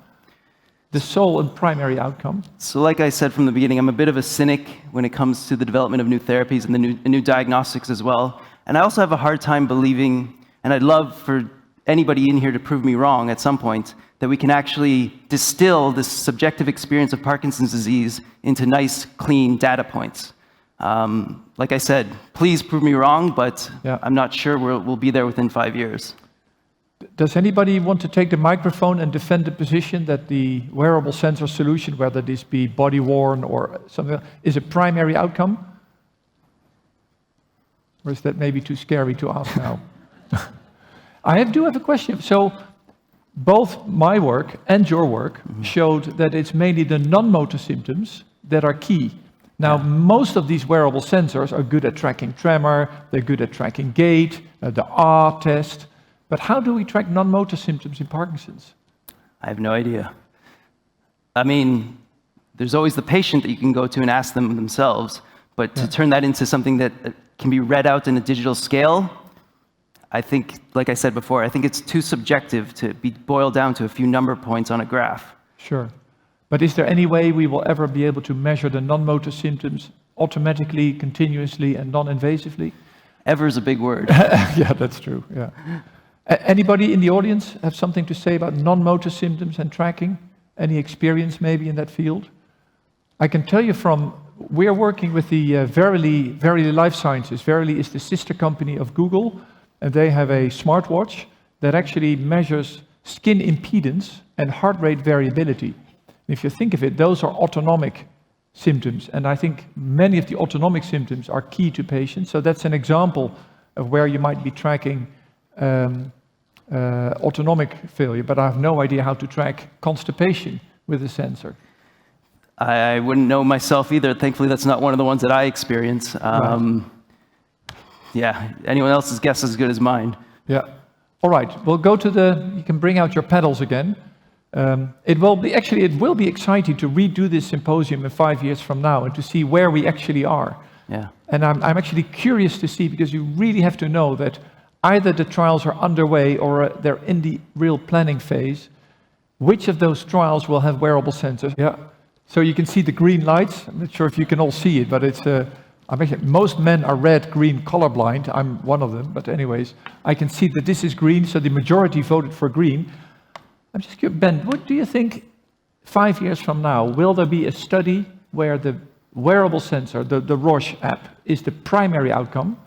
the sole and primary outcome? So like I said from the beginning, I'm a bit of a cynic when it comes to the development of new therapies and the new diagnostics as well. And I also have a hard time believing, and I'd love for anybody in here to prove me wrong at some point, that we can actually distill this subjective experience of Parkinson's disease into nice, clean data points. Like I said, please prove me wrong, but I'm not sure we'll be there within 5 years. Does anybody want to take the microphone and defend the position that the wearable sensor solution, whether this be body-worn or something, is a primary outcome? Or is that maybe too scary to ask now? I do have a question. So both my work and your work showed that it's mainly the non-motor symptoms that are key. Now, most of these wearable sensors are good at tracking tremor, they're good at tracking gait, the R test, but how do we track non-motor symptoms in Parkinson's? I have no idea. I mean, there's always the patient that you can go to and ask them themselves, but to turn that into something that can be read out in a digital scale, I think, like I said before, I think it's too subjective to be boiled down to a few number points on a graph. Sure. But is there any way we will ever be able to measure the non-motor symptoms automatically, continuously, and non-invasively? Ever is a big word. Yeah, that's true. Yeah. Anybody in the audience have something to say about non-motor symptoms and tracking? Any experience maybe in that field? I can tell you we're working with the Verily Life Sciences. Verily is the sister company of Google, and they have a smartwatch that actually measures skin impedance and heart rate variability. If you think of it, those are autonomic symptoms, and I think many of the autonomic symptoms are key to patients, so that's an example of where you might be tracking autonomic failure, but I have no idea how to track constipation with a sensor. I wouldn't know myself either. Thankfully, that's not one of the ones that I experience. Right. Yeah, anyone else's guess is as good as mine. Yeah. All right, we'll go to you can bring out your pedals again. It will be exciting to redo this symposium in 5 years from now and to see where we actually are. Yeah. And I'm actually curious to see, because you really have to know that either the trials are underway or they're in the real planning phase. which of those trials will have wearable sensors? Yeah. So you can see the green lights. I'm not sure if you can all see it, but it's most men are red-green colorblind. I'm one of them, but anyways, I can see that this is green, so the majority voted for green. I'm just curious, Ben, what do you think 5 years from now, will there be a study where the wearable sensor, the Roche app, is the primary outcome,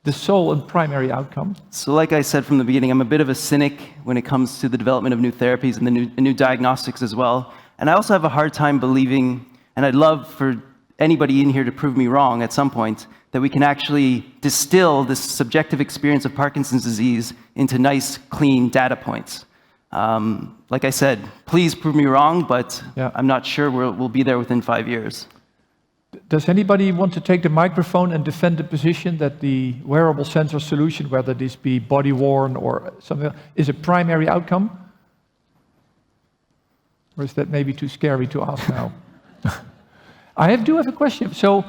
the sole and primary outcome? So like I said from the beginning, I'm a bit of a cynic when it comes to the development of new therapies and the new diagnostics as well. And I also have a hard time believing, and I'd love for anybody in here to prove me wrong at some point, that we can actually distill this subjective experience of Parkinson's disease into nice, clean data points. Like I said, please prove me wrong, but Yeah. I'm not sure we'll be there within 5 years. Does anybody want to take the microphone and defend the position that the wearable sensor solution, whether this be body-worn or something else, is a primary outcome? Or is that maybe too scary to ask now? I do have a question. So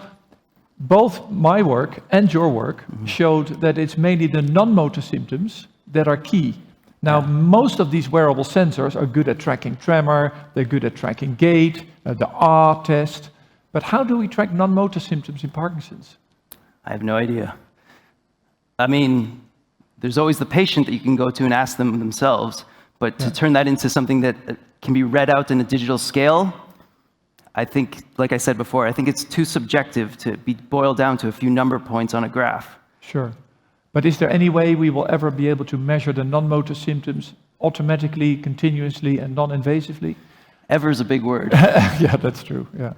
both my work and your work showed that it's mainly the non-motor symptoms that are key. Now, most of these wearable sensors are good at tracking tremor, they're good at tracking gait, the R test, but how do we track non-motor symptoms in Parkinson's? I have no idea. I mean, there's always the patient that you can go to and ask them themselves, but to turn that into something that can be read out in a digital scale, I think, like I said before, I think it's too subjective to be boiled down to a few number points on a graph. Sure. But is there any way we will ever be able to measure the non-motor symptoms automatically, continuously, and non-invasively? Ever is a big word. Yeah, that's true. Yeah.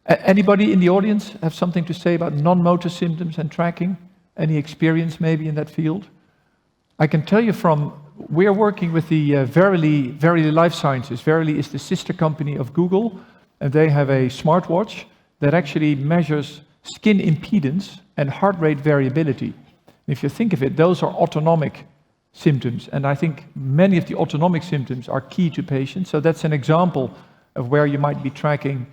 Anybody in the audience have something to say about non-motor symptoms and tracking? Any experience maybe in that field? I can tell you we're working with the Wearable Life Sciences. Wearable is the sister company of Google, and they have a smartwatch that actually measures skin impedance and heart rate variability. If you think of it, those are autonomic symptoms, and I think many of the autonomic symptoms are key to patients. So that's an example of where you might be tracking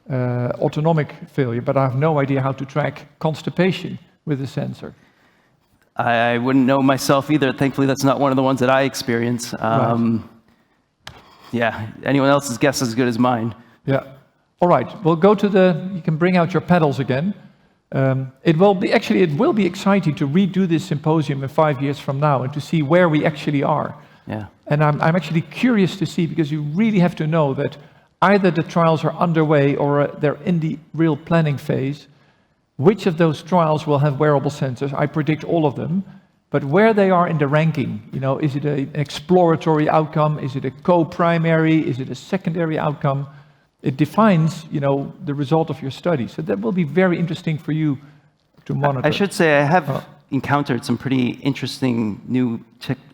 autonomic failure, but I have no idea how to track constipation with a sensor. I wouldn't know myself either. Thankfully, that's not one of the ones that I experience. Right. Yeah, anyone else's guess is as good as mine. Yeah. All right, we'll go to you can bring out your pedals again. It will be exciting to redo this symposium in 5 years from now and to see where we actually are. Yeah. And I'm actually curious to see, because you really have to know that either the trials are underway or they're in the real planning phase. Which of those trials will have wearable sensors? I predict all of them, but where they are in the ranking, is it an exploratory outcome? Is it a co-primary? Is it a secondary outcome? It defines, the result of your study. So that will be very interesting for you to monitor. I should say I have encountered some pretty interesting new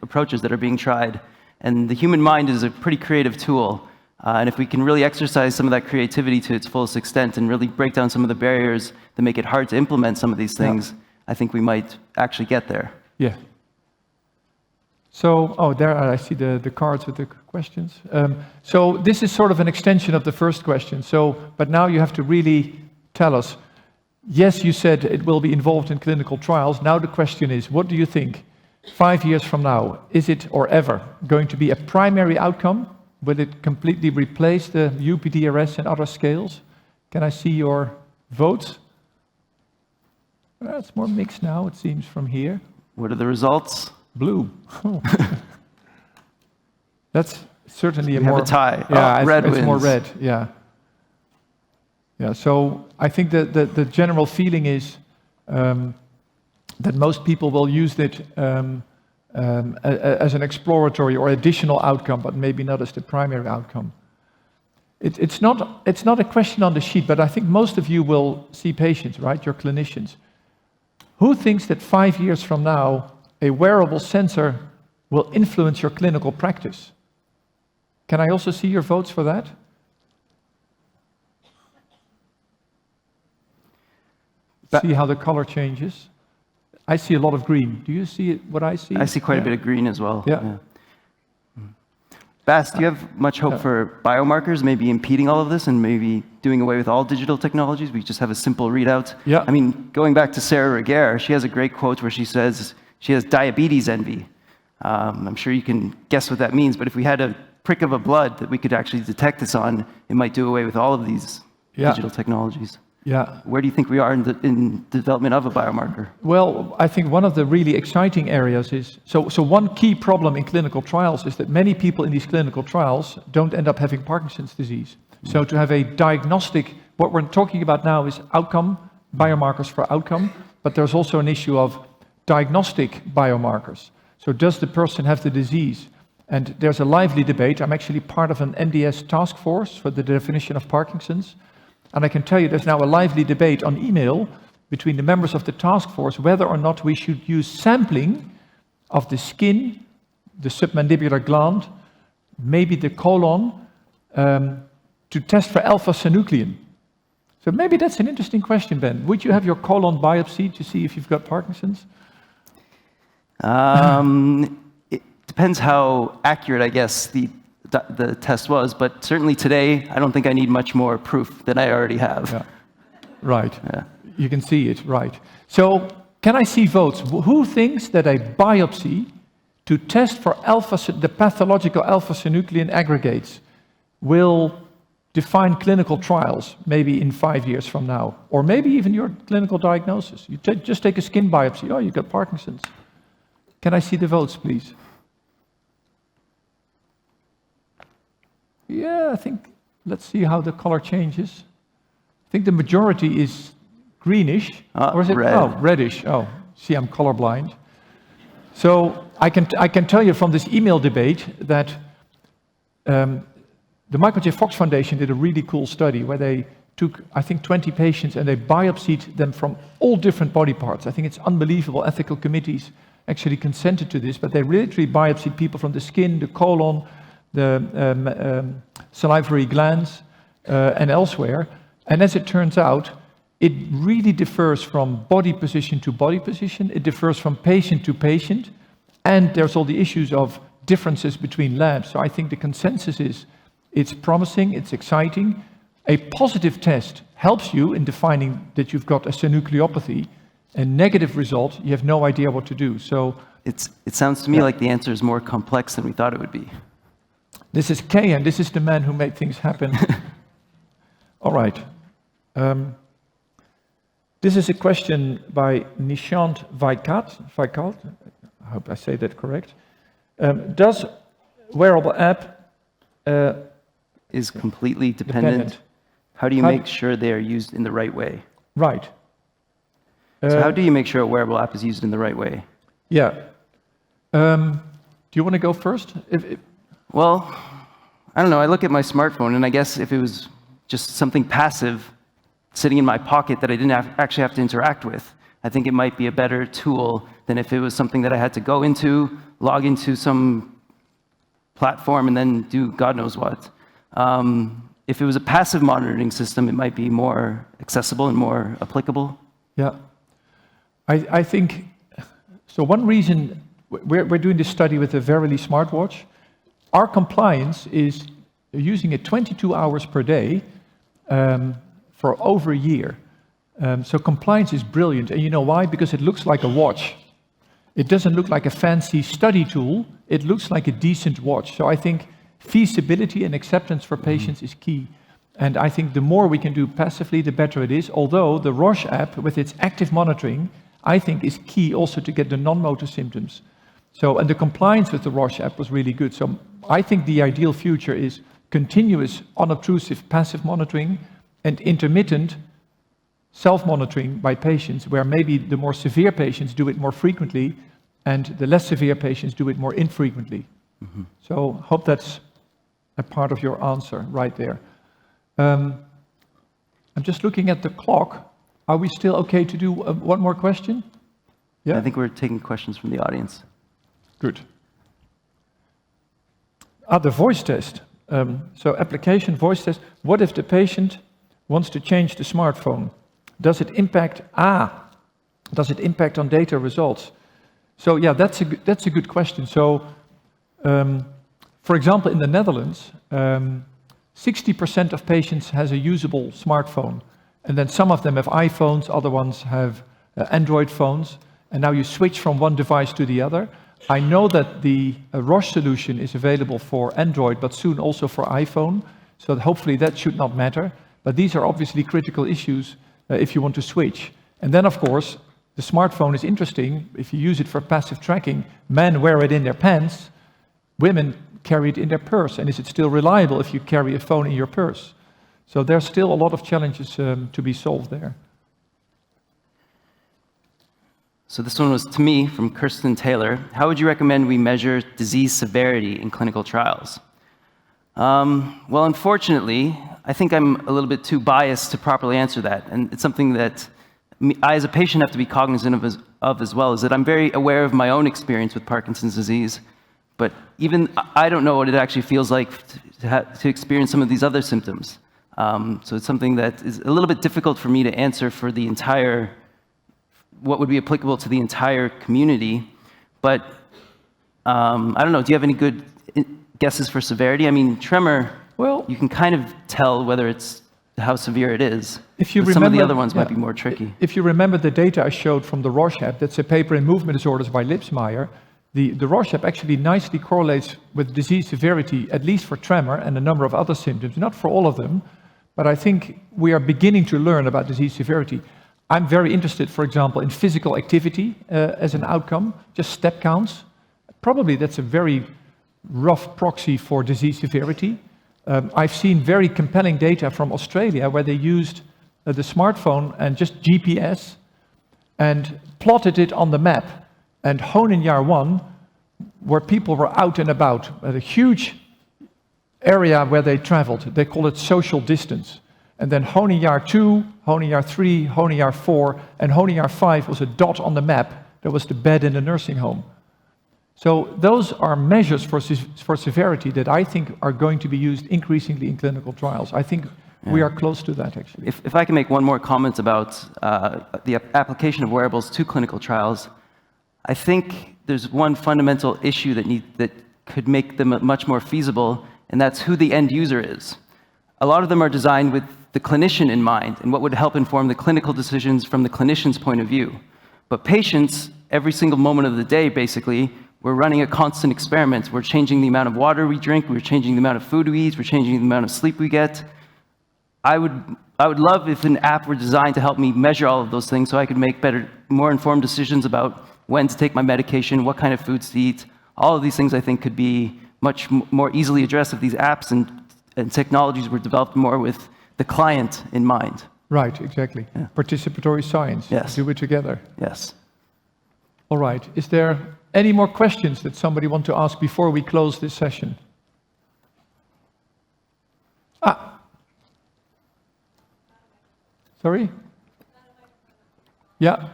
approaches that are being tried, and the human mind is a pretty creative tool. And if we can really exercise some of that creativity to its fullest extent and really break down some of the barriers that make it hard to implement some of these things, I think we might actually get there. Yeah. So, there I see the cards with the questions. So this is sort of an extension of the first question. But now you have to really tell us, yes, you said it will be involved in clinical trials. Now the question is, what do you think 5 years from now, is it or ever going to be a primary outcome? Will it completely replace the UPDRS and other scales? Can I see your votes? It's more mixed now, it seems, from here. What are the results? Blue. Oh. That's certainly we have a tie. Yeah, red it's wins. more red. Yeah. Yeah. So I think that the general feeling is that most people will use it as an exploratory or additional outcome, but maybe not as the primary outcome. It's not a question on the sheet, but I think most of you will see patients, right? You're clinicians. Who thinks that 5 years from now, a wearable sensor will influence your clinical practice? Can I also see your votes for that? See how the color changes? I see a lot of green. Do you see what I see? I see quite a bit of green as well. Yeah. Bas, do you have much hope for biomarkers maybe impeding all of this and maybe doing away with all digital technologies? We just have a simple readout. Yeah. I mean, going back to Sarah Reguer, she has a great quote where she says she has diabetes envy. I'm sure you can guess what that means, but if we had a prick of a blood that we could actually detect this on, it might do away with all of these digital technologies. Yeah. Where do you think we are in the development of a biomarker? Well, I think one of the really exciting areas is, so one key problem in clinical trials is that many people in these clinical trials don't end up having Parkinson's disease. So to have a diagnostic, what we're talking about now is outcome, biomarkers for outcome, but there's also an issue of diagnostic biomarkers. So does the person have the disease? And there's a lively debate. I'm actually part of an MDS task force for the definition of Parkinson's. And I can tell you there's now a lively debate on email between the members of the task force whether or not we should use sampling of the skin, the submandibular gland, maybe the colon, to test for alpha-synuclein. So maybe that's an interesting question, Ben. Would you have your colon biopsy to see if you've got Parkinson's? It depends how accurate, I guess, the test was, but certainly today, I don't think I need much more proof than I already have. Yeah. Right. Yeah. You can see it, right. So can I see votes? Who thinks that a biopsy to test for the pathological alpha-synuclein aggregates will define clinical trials, maybe in 5 years from now, or maybe even your clinical diagnosis? You just take a skin biopsy, oh, you've got Parkinson's. Can I see the votes, please? Yeah, I think, let's see how the color changes. I think the majority is greenish, or is it? Red. Oh, reddish. Oh, see, I'm colorblind. So I can tell you from this email debate that the Michael J. Fox Foundation did a really cool study where they took, I think, 20 patients and they biopsied them from all different body parts. I think it's unbelievable. Ethical committees actually consented to this, but they literally biopsied people from the skin, the colon, the salivary glands, and elsewhere. And as it turns out, it really differs from body position to body position. It differs from patient to patient. And there's all the issues of differences between labs. So I think the consensus is it's promising, it's exciting. A positive test helps you in defining that you've got a synucleopathy. A negative result, you have no idea what to do. So it sounds to me like the answer is more complex than we thought it would be. This is Kay, and this is the man who made things happen. All right. This is a question by Nishant Vaikat. I hope I say that correct. Does Wearable app is completely dependent. How do you make sure they are used in the right way? Right. So how do you make sure a wearable app is used in the right way? Yeah. Do you want to go first? Well, I don't know. I look at my smartphone, and I guess if it was just something passive sitting in my pocket that I didn't actually have to interact with, I think it might be a better tool than if it was something that I had to go into, log into some platform, and then do God knows what. If it was a passive monitoring system, it might be more accessible and more applicable. Yeah. I think, so one reason, we're doing this study with the Wearable smartwatch. Our compliance is using it 22 hours per day for over a year. So compliance is brilliant. And you know why? Because it looks like a watch. It doesn't look like a fancy study tool. It looks like a decent watch. So I think feasibility and acceptance for patients is key. And I think the more we can do passively, the better it is. Although the Roche app, with its active monitoring, I think is key also to get the non-motor symptoms. So, and the compliance with the Roche app was really good. So I think the ideal future is continuous, unobtrusive, passive monitoring and intermittent self-monitoring by patients, where maybe the more severe patients do it more frequently and the less severe patients do it more infrequently. Mm-hmm. So hope that's a part of your answer right there. I'm just looking at the clock. Are we still okay to do one more question? Yeah? I think we're taking questions from the audience. Good. The voice test. So application voice test. What if the patient wants to change the smartphone? Does it impact on data results? So yeah, that's a good question. So, for example, in the Netherlands, 60% of patients has a usable smartphone, and then some of them have iPhones, other ones have Android phones, and now you switch from one device to the other. I know that the Roche solution is available for Android, but soon also for iPhone, so hopefully that should not matter. But these are obviously critical issues if you want to switch. And then, of course, the smartphone is interesting. If you use it for passive tracking, men wear it in their pants, women carry it in their purse. And is it still reliable if you carry a phone in your purse? So there's still a lot of challenges to be solved there. So this one was to me from Kirsten Taylor. How would you recommend we measure disease severity in clinical trials? Well, unfortunately, I think I'm a little bit too biased to properly answer that. And it's something that I, as a patient, have to be cognizant of as well, is that I'm very aware of my own experience with Parkinson's disease. But even I don't know what it actually feels like to experience some of these other symptoms. So it's something that is a little bit difficult for me to answer for the entire, what would be applicable to the entire community. But I don't know, do you have any good guesses for severity? I mean, tremor, well, you can kind of tell whether it's how severe it is. If you but remember, some of the other ones might be more tricky. If you remember the data I showed from the Roche app, that's a paper in movement disorders by Lipsmeyer. The Roche app actually nicely correlates with disease severity, at least for tremor and a number of other symptoms, not for all of them, but I think we are beginning to learn about disease severity. I'm very interested, for example, in physical activity as an outcome, just step counts. Probably that's a very rough proxy for disease severity. I've seen very compelling data from Australia where they used the smartphone and just GPS and plotted it on the map. And Honinjar 1, where people were out and about, at a huge area where they traveled, they call it social distance. And then Honinjar 2, Honinjar 3, Honinjar 4, and Honinjar 5 was a dot on the map. That was the bed in the nursing home. So those are measures for severity that I think are going to be used increasingly in clinical trials. I think we are close to that, actually. If I can make one more comment about the application of wearables to clinical trials, I think there's one fundamental issue that could make them much more feasible, and that's who the end user is. A lot of them are designed with the clinician in mind and what would help inform the clinical decisions from the clinician's point of view. But patients, every single moment of the day, basically, we're running a constant experiment. We're changing the amount of water we drink, we're changing the amount of food we eat, we're changing the amount of sleep we get. I would love if an app were designed to help me measure all of those things so I could make better, more informed decisions about when to take my medication, what kind of foods to eat. All of these things I think could be much more easily addressed if these apps and technologies were developed more with the client in mind. Right, exactly. Yeah. Participatory science. Yes. Do it together. Yes. All right. Is there any more questions that somebody wants to ask before we close this session? Sorry? Yeah.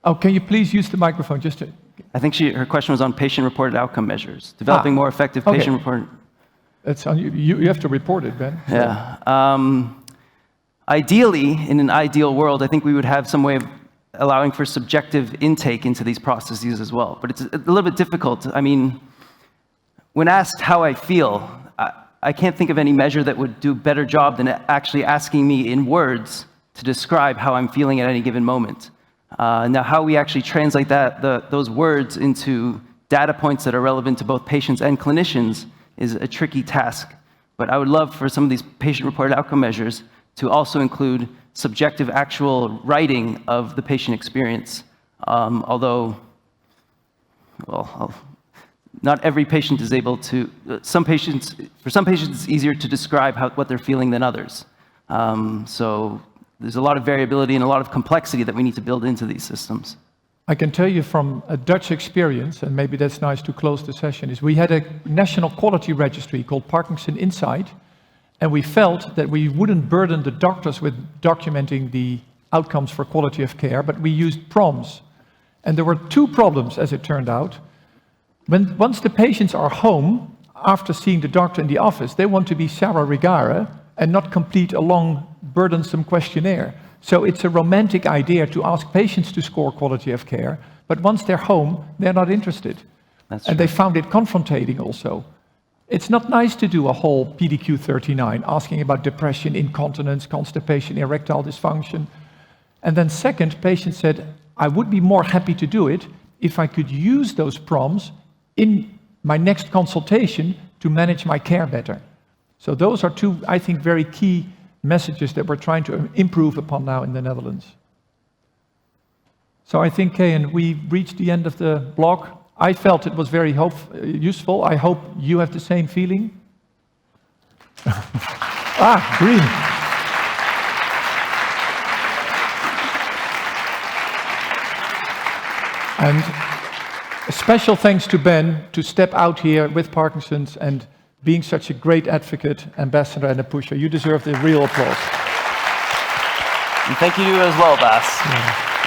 Oh, can you please use the microphone just to... I think her question was on patient-reported outcome measures, developing more effective patient-reported... That's on you. You have to report it, Ben. Yeah. Ideally, in an ideal world, I think we would have some way of allowing for subjective intake into these processes as well. But it's a little bit difficult. I mean, when asked how I feel, I can't think of any measure that would do a better job than actually asking me in words to describe how I'm feeling at any given moment. Now, how we actually translate those words into data points that are relevant to both patients and clinicians is a tricky task. But I would love for some of these patient-reported outcome measures to also include subjective actual writing of the patient experience. Although, well, not every patient is able to, for some patients it's easier to describe what they're feeling than others. So there's a lot of variability and a lot of complexity that we need to build into these systems. I can tell you from a Dutch experience, and maybe that's nice to close the session, is we had a national quality registry called Parkinson Insight, and we felt that we wouldn't burden the doctors with documenting the outcomes for quality of care, but we used prompts. And there were two problems, as it turned out. Once the patients are home, after seeing the doctor in the office, they want to be Sarah Regara and not complete a long, burdensome questionnaire. So it's a romantic idea to ask patients to score quality of care, but once they're home, they're not interested. And they found it confrontating also. It's not nice to do a whole PDQ 39, asking about depression, incontinence, constipation, erectile dysfunction. And then second, patients said, I would be more happy to do it if I could use those prompts in my next consultation to manage my care better. So those are two, I think, very key messages that we're trying to improve upon now in the Netherlands. So I think, Kayan, we reached the end of the block. I felt it was very useful. I hope you have the same feeling. Green. And a special thanks to Ben to step out here with Parkinson's and being such a great advocate, ambassador, and a pusher. You deserve the real applause. And thank you as well, Bas. Yeah.